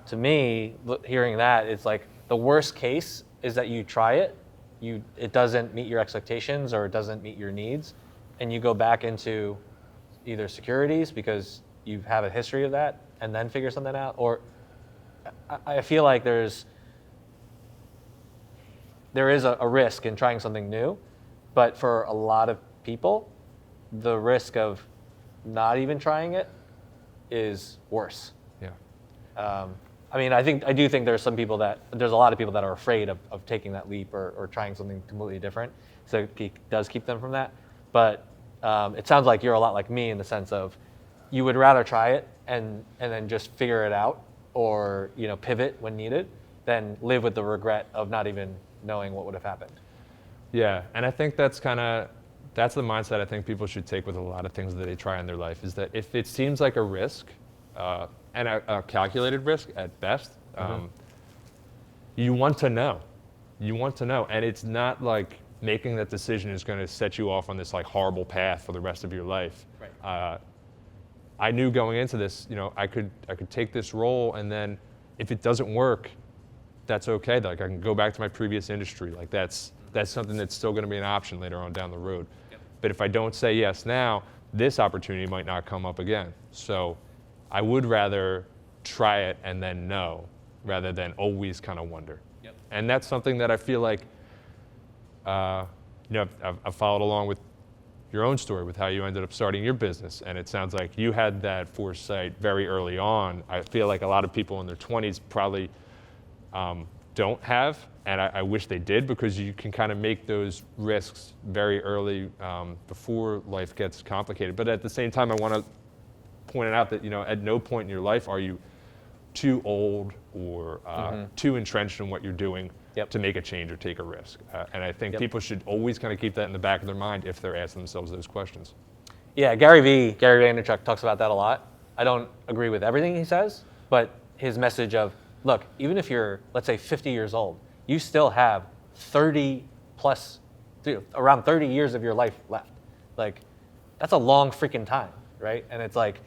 to me, hearing that, it's like the worst case is that you try it, it doesn't meet your expectations or it doesn't meet your needs, and you go back into either securities because you have a history of that and then figure something out, or I feel like there is a risk in trying something new, but for a lot of people, the risk of not even trying it is worse. yeah. I mean, I do think there's a lot of people that are afraid of taking that leap or trying something completely different. So it does keep them from that. But it sounds like you're a lot like me in the sense of you would rather try it and then just figure it out or, pivot when needed than live with the regret of not even knowing what would have happened. Yeah, and I think that's the mindset I think people should take with a lot of things that they try in their life, is that if it seems like a risk, and a calculated risk at best, you want to know. You want to know, and it's not like making that decision is going to set you off on this like horrible path for the rest of your life. Right. I knew going into this, I could take this role, and then if it doesn't work, that's okay. Like I can go back to my previous industry. Like that's something that's still going to be an option later on down the road. Yep. But if I don't say yes now, this opportunity might not come up again. So I would rather try it and then know, rather than always kind of wonder. Yep. And that's something that I feel like, I've followed along with your own story with how you ended up starting your business. And it sounds like you had that foresight very early on. I feel like a lot of people in their 20s probably don't have, and I wish they did, because you can kind of make those risks very early before life gets complicated. But at the same time, I want to point out that, at no point in your life are you too old or too entrenched in what you're doing to make a change or take a risk. And I think people should always kind of keep that in the back of their mind if they're asking themselves those questions. Yeah, Gary Vaynerchuk talks about that a lot. I don't agree with everything he says, but his message of, look, even if you're, let's say, 50 years old, you still have around 30 years of your life left. Like, that's a long freaking time, right? And it's like,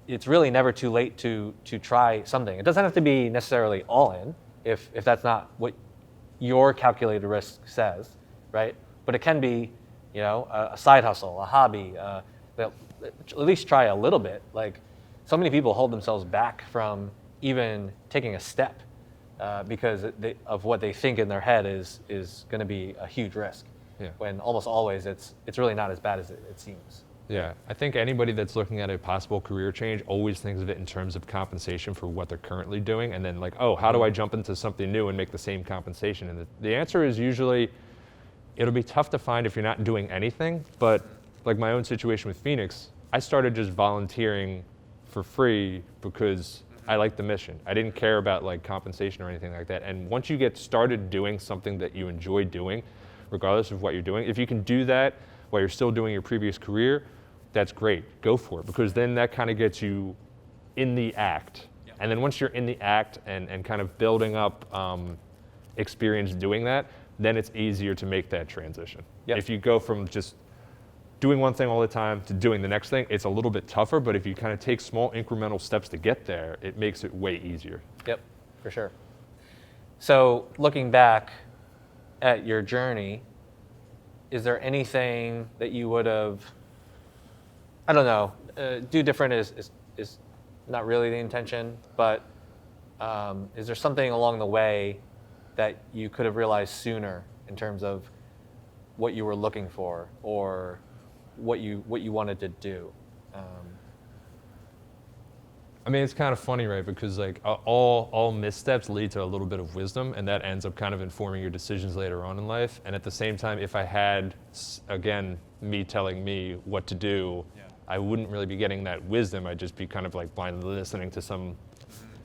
it's really never too late to try something. It doesn't have to be necessarily all in if that's not what your calculated risk says, right? But it can be, a side hustle, a hobby, at least try a little bit. Like, so many people hold themselves back from even taking a step because of what they think in their head is going to be a huge risk. Yeah. When almost always it's really not as bad as it seems. Yeah, I think anybody that's looking at a possible career change always thinks of it in terms of compensation for what they're currently doing, and then like, oh, how do I jump into something new and make the same compensation? And the answer is usually, it'll be tough to find if you're not doing anything, but like my own situation with Phoenix, I started just volunteering for free because I liked the mission. I didn't care about like compensation or anything like that. And once you get started doing something that you enjoy doing, regardless of what you're doing, if you can do that while you're still doing your previous career, that's great. Go for it, because then that kind of gets you in the act. Yep. And then once you're in the act and kind of building up experience doing that, then it's easier to make that transition. Yep. If you go from just doing one thing all the time to doing the next thing, it's a little bit tougher, but if you kind of take small incremental steps to get there, it makes it way easier. Yep, for sure. So looking back at your journey, is there anything that you would have, I don't know, do different is not really the intention, but is there something along the way that you could have realized sooner in terms of what you were looking for or what you wanted to do? I mean, it's kind of funny, right? Because like all missteps lead to a little bit of wisdom, and that ends up kind of informing your decisions later on in life. And at the same time, if I had, again, me telling me what to do, I wouldn't really be getting that wisdom. I'd just be kind of like blindly listening to some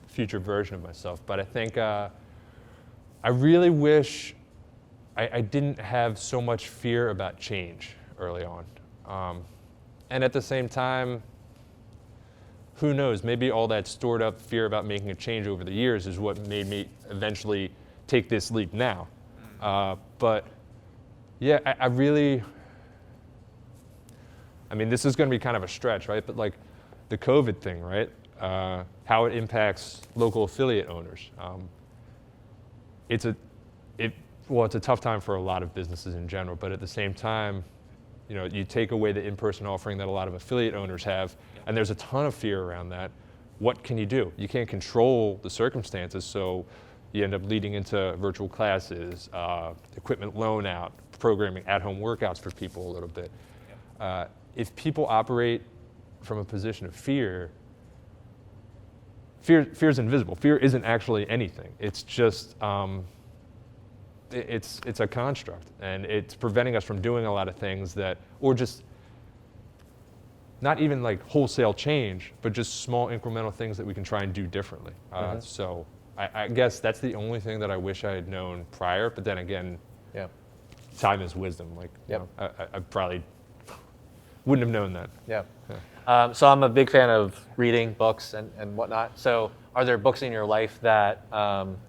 future version of myself. But I think I really wish I didn't have so much fear about change early on. And at the same time, who knows, maybe all that stored up fear about making a change over the years is what made me eventually take this leap now. But Yeah, I really, I mean, this is going to be kind of a stretch, right? But like the COVID thing, right? How it impacts local affiliate owners. It's a tough time for a lot of businesses in general, but at the same time, you know, you take away the in-person offering that a lot of affiliate owners have, and there's a ton of fear around that. What can you do? You can't control the circumstances, so you end up leading into virtual classes, equipment loan out, programming at-home workouts for people a little bit. If people operate from a position of fear is invisible. Fear isn't actually anything. It's just, it's a construct, and it's preventing us from doing a lot of things that, or just not even like wholesale change, but just small incremental things that we can try and do differently. So I guess that's the only thing that I wish I had known prior, but then again, time is wisdom. Like, you know, I probably wouldn't have known that. So I'm a big fan of reading books and whatnot. So are there books in your life that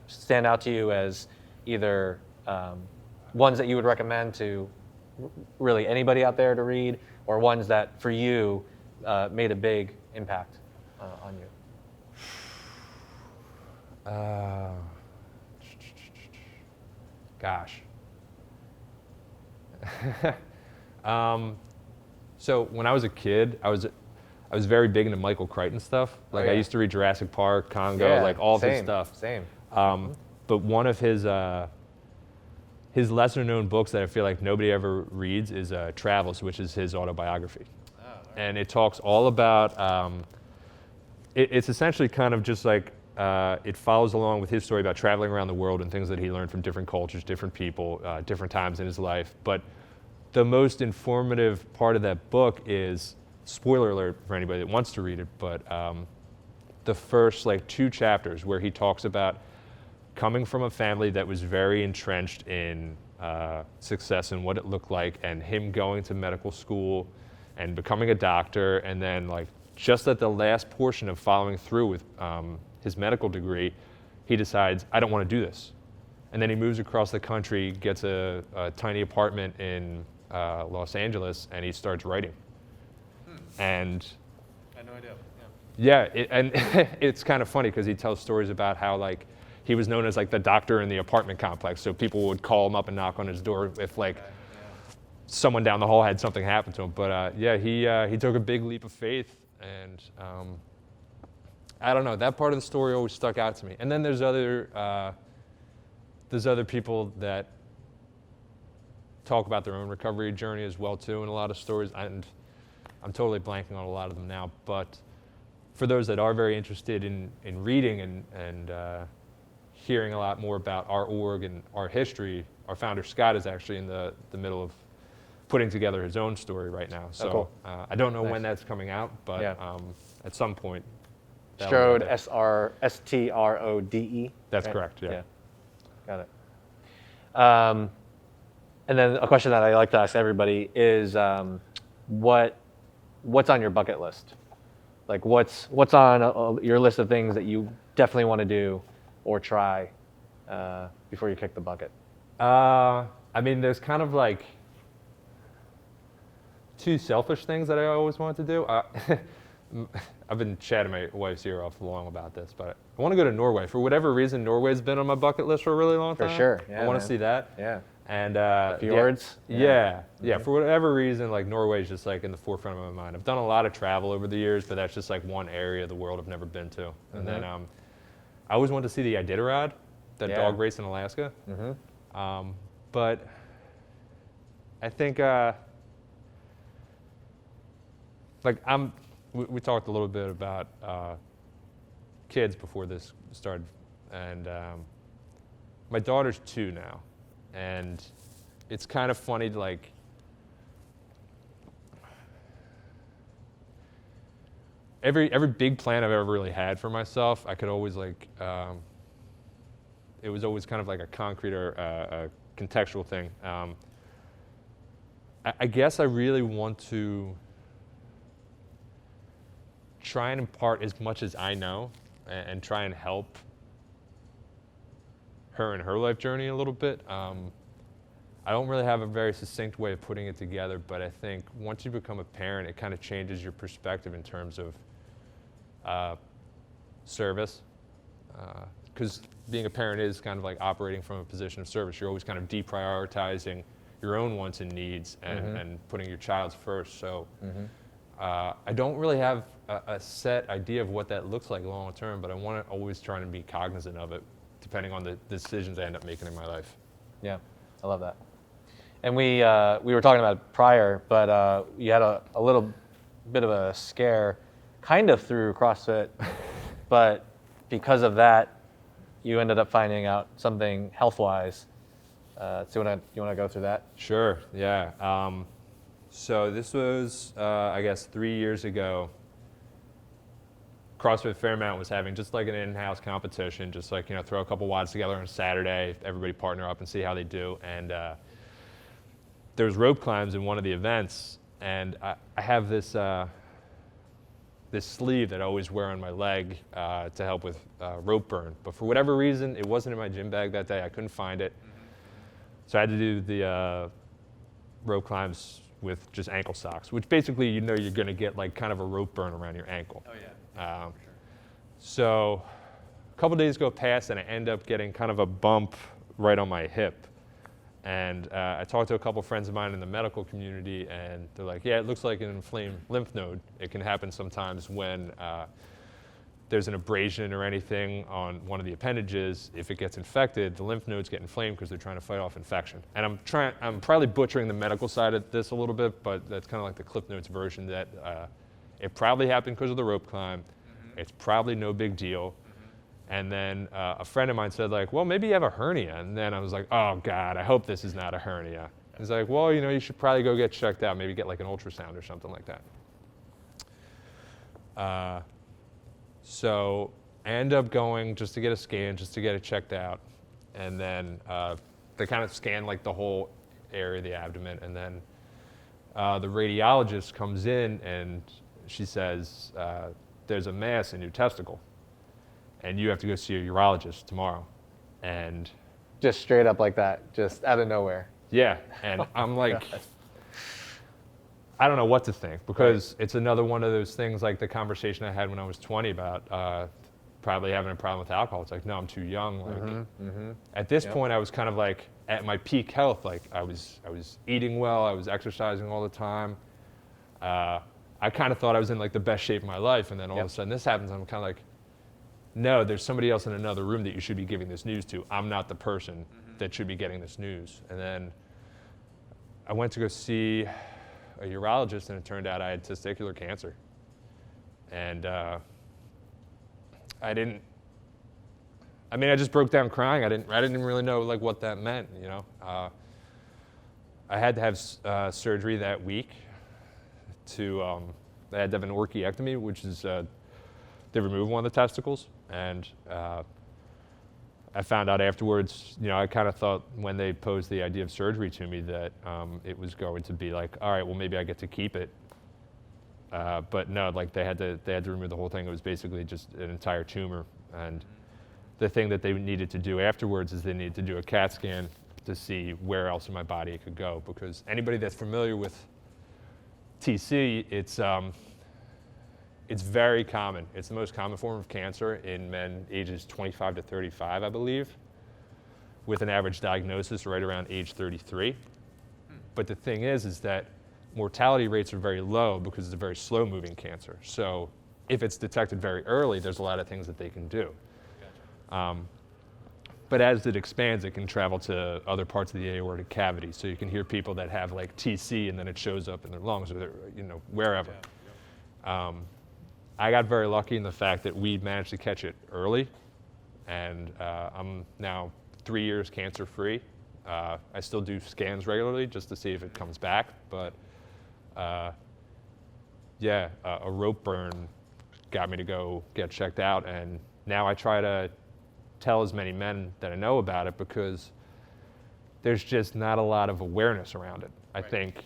stand out to you as either ones that you would recommend to really anybody out there to read, or ones that for you made a big impact on you? Gosh. So when I was a kid, I was very big into Michael Crichton stuff. Like I used to read Jurassic Park, Congo, like all of his stuff. Same. But one of his lesser known books that I feel like nobody ever reads is Travels, which is his autobiography. And it talks all about, it's essentially kind of just like, it follows along with his story about traveling around the world and things that he learned from different cultures, different people, different times in his life. But the most informative part of that book is, spoiler alert for anybody that wants to read it, but the first like 2 chapters where he talks about coming from a family that was very entrenched in success and what it looked like, and him going to medical school and becoming a doctor, and then like just at the last portion of following through with his medical degree, he decides, I don't want to do this. And then he moves across the country, gets a tiny apartment in Los Angeles, and he starts writing. And I had no idea. and it's kind of funny because he tells stories about how like he was known as like the doctor in the apartment complex, so people would call him up and knock on his door if like someone down the hall had something happen to him. But he took a big leap of faith, and I don't know, that part of the story always stuck out to me. And then there's other people that talk about their own recovery journey as well too in a lot of stories, and I'm totally blanking on a lot of them now. But for those that are very interested in reading and hearing a lot more about our org and our history, our founder Scott is actually in the middle of putting together his own story right now. So cool. I don't know when that's coming out, but at some point. Strode, Strode. That's right? correct, yeah. Got it. And then a question that I like to ask everybody is, what's on your bucket list? Like what's on your list of things that you definitely want to do or try before you kick the bucket? I mean, there's kind of like 2 selfish things that I always wanted to do. I've been chatting my wife's ear off long about this, but I want to go to Norway. For whatever reason, Norway's been on my bucket list for a really long time. For sure, yeah. I want to see that. Yeah. And fjords. Yeah. For whatever reason, like Norway's just like in the forefront of my mind. I've done a lot of travel over the years, but that's just like one area of the world I've never been to. And then I always wanted to see the Iditarod, that dog race in Alaska. But I think we talked a little bit about kids before this started, and my daughter's 2 now, and it's kind of funny to like every big plan I've ever really had for myself, I could always like it was always kind of like a concrete or a contextual thing. I guess I really want to try and impart as much as I know and try and help her in her life journey a little bit. I don't really have a very succinct way of putting it together, but I think once you become a parent, it kind of changes your perspective in terms of service. Because being a parent is kind of like operating from a position of service. You're always kind of deprioritizing your own wants and needs and putting your child's first. So I don't really have a set idea of what that looks like long term, but I want to always try to be cognizant of it, depending on the decisions I end up making in my life. Yeah, I love that. And we were talking about it prior, but you had a little bit of a scare, kind of through CrossFit, but because of that, you ended up finding out something health-wise. So you want to go through that? Sure. Yeah. So this was, I guess, 3 years ago. CrossFit Fairmount was having just like an in-house competition, just like, throw a couple wads together on a Saturday, everybody partner up and see how they do. And there was rope climbs in one of the events, and I have this this sleeve that I always wear on my leg to help with rope burn. But for whatever reason, it wasn't in my gym bag that day. I couldn't find it. So I had to do the rope climbs with just ankle socks, which basically you're going to get like kind of a rope burn around your ankle. Oh, yeah. For sure. So a couple days go past and I end up getting kind of a bump right on my hip. And I talked to a couple friends of mine in the medical community, and they're like, yeah, it looks like an inflamed lymph node. It can happen sometimes when there's an abrasion or anything on one of the appendages. If it gets infected, the lymph nodes get inflamed because they're trying to fight off infection. And I'm probably butchering the medical side of this a little bit, but that's kind of like the Cliff Notes version that it probably happened because of the rope climb. It's probably no big deal. And then a friend of mine said, like, well, maybe you have a hernia. And then I was like, oh, God, I hope this is not a hernia. He's like, well, you should probably go get checked out, maybe get like an ultrasound or something like that. So I end up going just to get a scan, just to get it checked out. And then they kind of scan like the whole area of the abdomen. And then the radiologist comes in and she says, there's a mass in your testicle, and you have to go see a urologist tomorrow. And Just straight up like that, just out of nowhere. yeah, and I'm like, I don't know what to think, because it's another one of those things like the conversation I had when I was 20 about probably having a problem with alcohol. It's like, no, I'm too young. Like, at this point, I was kind of like at my peak health. Like I was eating well, I was exercising all the time. I kind of thought I was in like the best shape of my life, and then all of a sudden this happens. I'm kind of like, no, there's somebody else in another room that you should be giving this news to. I'm not the person that should be getting this news. And then I went to go see a urologist, and it turned out I had testicular cancer. And I just broke down crying. I didn't really know like what that meant, I had to have surgery that week. I had to have an orchiectomy, which is they remove one of the testicles. And I found out afterwards, I kind of thought when they posed the idea of surgery to me that it was going to be like, all right, well, maybe I get to keep it. But no, like they had to remove the whole thing. It was basically just an entire tumor. And the thing that they needed to do afterwards is they needed to do a CAT scan to see where else in my body it could go. Because anybody that's familiar with TC, it's very common. It's the most common form of cancer in men ages 25 to 35, I believe, with an average diagnosis right around age 33. But the thing is that mortality rates are very low because it's a very slow-moving cancer. So if it's detected very early, there's a lot of things that they can do. But as it expands, it can travel to other parts of the aortic cavity. So you can hear people that have like TC and then it shows up in their lungs or wherever. I got very lucky in the fact that we managed to catch it early, and I'm now 3 years cancer-free. I still do scans regularly just to see if it comes back, but a rope burn got me to go get checked out, and now I try to tell as many men that I know about it because there's just not a lot of awareness around it. I think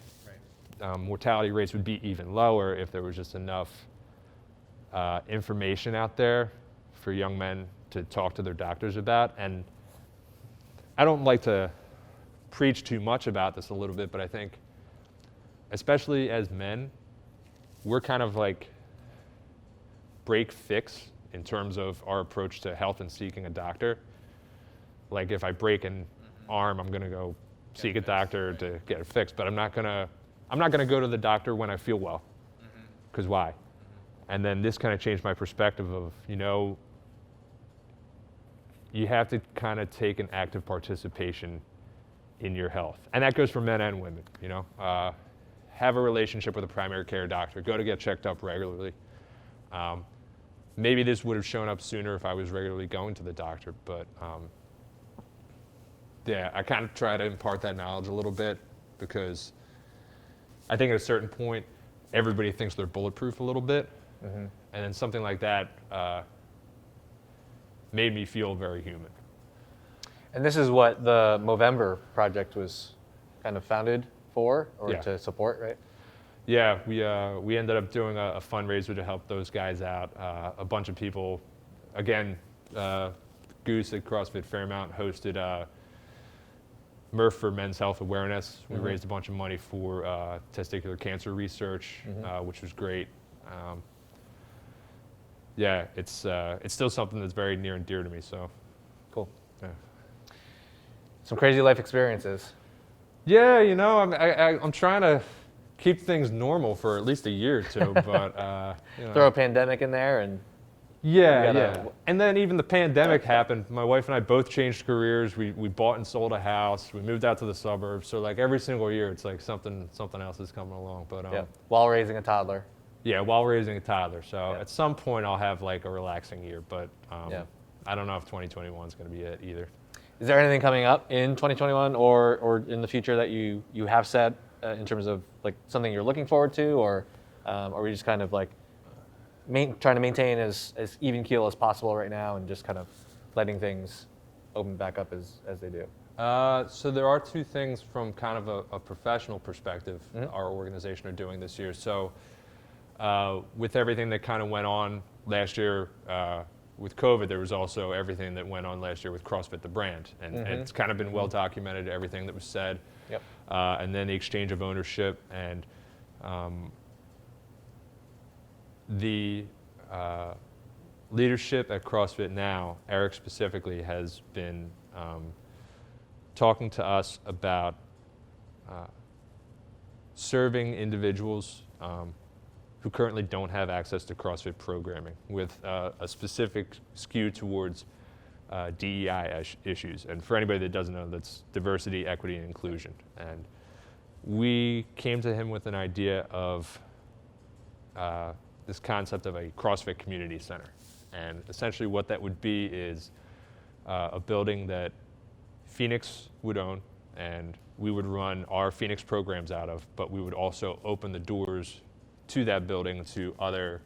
mortality rates would be even lower if there was just enough information out there for young men to talk to their doctors about. And I don't like to preach too much about this a little bit, but I think, especially as men, we're kind of like break fix in terms of our approach to health and seeking a doctor. Like if I break an arm, I'm gonna go seek a doctor to get it fixed, but I'm not gonna go to the doctor when I feel well, because why? And then this kind of changed my perspective of, you have to kind of take an active participation in your health. And that goes for men and women, have a relationship with a primary care doctor, go to get checked up regularly. Maybe this would have shown up sooner if I was regularly going to the doctor, but yeah, I kind of try to impart that knowledge a little bit, because I think at a certain point, everybody thinks they're bulletproof a little bit. And then something like that made me feel very human. And this is what the Movember project was kind of founded for, or Yeah. to support, right? Yeah, we ended up doing a fundraiser to help those guys out. A bunch of people, again, Goose at CrossFit Fairmount hosted Murph for Men's Health Awareness. We raised a bunch of money for testicular cancer research, which was great. Yeah, it's still something that's very near and dear to me. So, Cool. yeah. Some crazy life experiences. Yeah, I'm trying to keep things normal for at least a year or two, but Throw a pandemic in there, and Yeah, You yeah. gotta- And then even the pandemic happened. My wife and I both changed careers. We bought and sold a house. We moved out to the suburbs. So like every single year, it's like something else is coming along. But while raising a toddler. yeah, while raising a toddler. So Yeah. at some point, I'll have like a relaxing year. But Yeah. I don't know if 2021 is going to be it either. Is there anything coming up in 2021 or in the future that you have said in terms of like something you're looking forward to, or are we just kind of like trying to maintain as even keel as possible right now and just kind of letting things open back up as they do? So there are two things from kind of a professional perspective our organization are doing this year. So with everything that kind of went on last year with COVID, there was also everything that went on last year with CrossFit, the brand. And it's kind of been well documented, everything that was said. Yep. And then the exchange of ownership and the leadership at CrossFit now, Eric specifically, has been talking to us about serving individuals who currently don't have access to CrossFit programming with a specific skew towards DEI issues. And for anybody that doesn't know, that's diversity, equity, and inclusion. And we came to him with an idea of this concept of a CrossFit community center. And essentially what that would be is a building that Phoenix would own, and we would run our Phoenix programs out of, but we would also open the doors to that building to other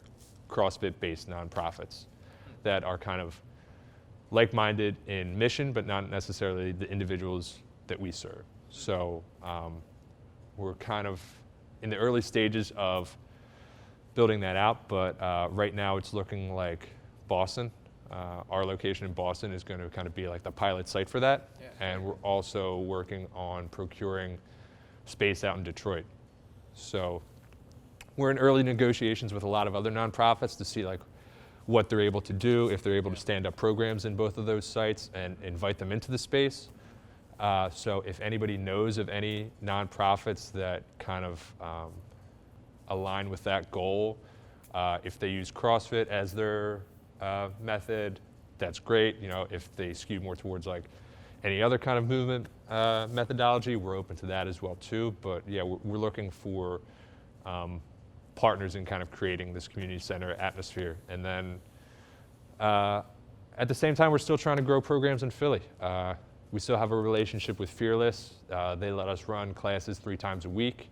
CrossFit-based nonprofits that are kind of like-minded in mission, but not necessarily the individuals that we serve. So we're kind of in the early stages of building that out, but right now it's looking like Boston. Our location in Boston is going to kind of be like the pilot site for that. Yeah. And we're also working on procuring space out in Detroit. So we're in early negotiations with a lot of other nonprofits to see like what they're able to do, if they're able to stand up programs in both of those sites and invite them into the space. So if anybody knows of any nonprofits that kind of align with that goal, if they use CrossFit as their method, that's great. If they skew more towards like any other kind of movement methodology, we're open to that as well too. But yeah, we're looking for partners in kind of creating this community center atmosphere. And then at the same time, we're still trying to grow programs in Philly. We still have a relationship with Fearless. They let us run classes 3 times a week.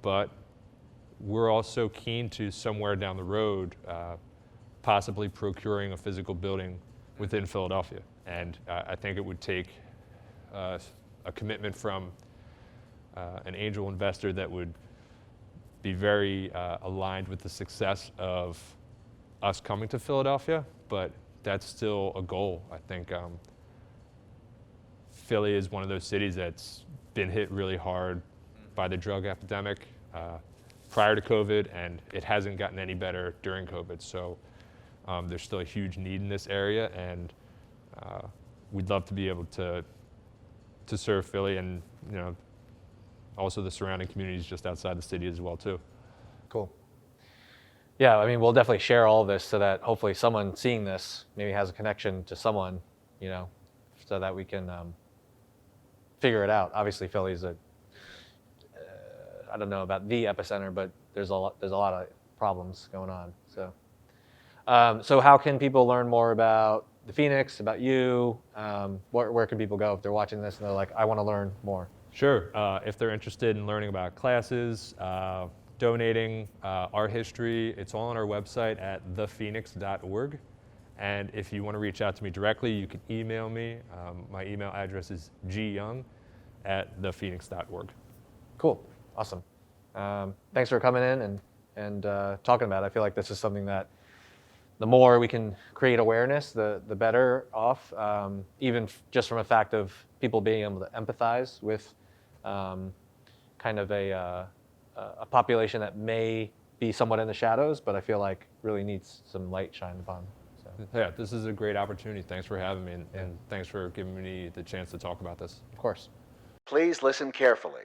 But we're also keen to somewhere down the road possibly procuring a physical building within Philadelphia. And I think it would take a commitment from an angel investor that would be very aligned with the success of us coming to Philadelphia, but that's still a goal. I think Philly is one of those cities that's been hit really hard by the drug epidemic prior to COVID, and it hasn't gotten any better during COVID. So there's still a huge need in this area, and we'd love to be able to serve Philly and also the surrounding communities just outside the city as well too. Cool. Yeah, I mean, we'll definitely share all of this so that hopefully someone seeing this maybe has a connection to someone, so that we can figure it out. Obviously, Philly's I don't know about the epicenter, but there's a lot of problems going on. So how can people learn more about the Phoenix, about you? Where can people go if they're watching this and they're like, I want to learn more? Sure. If they're interested in learning about classes, donating, our history, it's all on our website at thephoenix.org. And if you want to reach out to me directly, you can email me. My email address is gyoung@thephoenix.org. Cool. Awesome. Thanks for coming in and talking about it. I feel like this is something that the more we can create awareness, the better off, even just from a fact of people being able to empathize with kind of a population that may be somewhat in the shadows, but I feel like really needs some light shined upon. So. Yeah, this is a great opportunity. Thanks for having me, and thanks for giving me the chance to talk about this. Of course. Please listen carefully.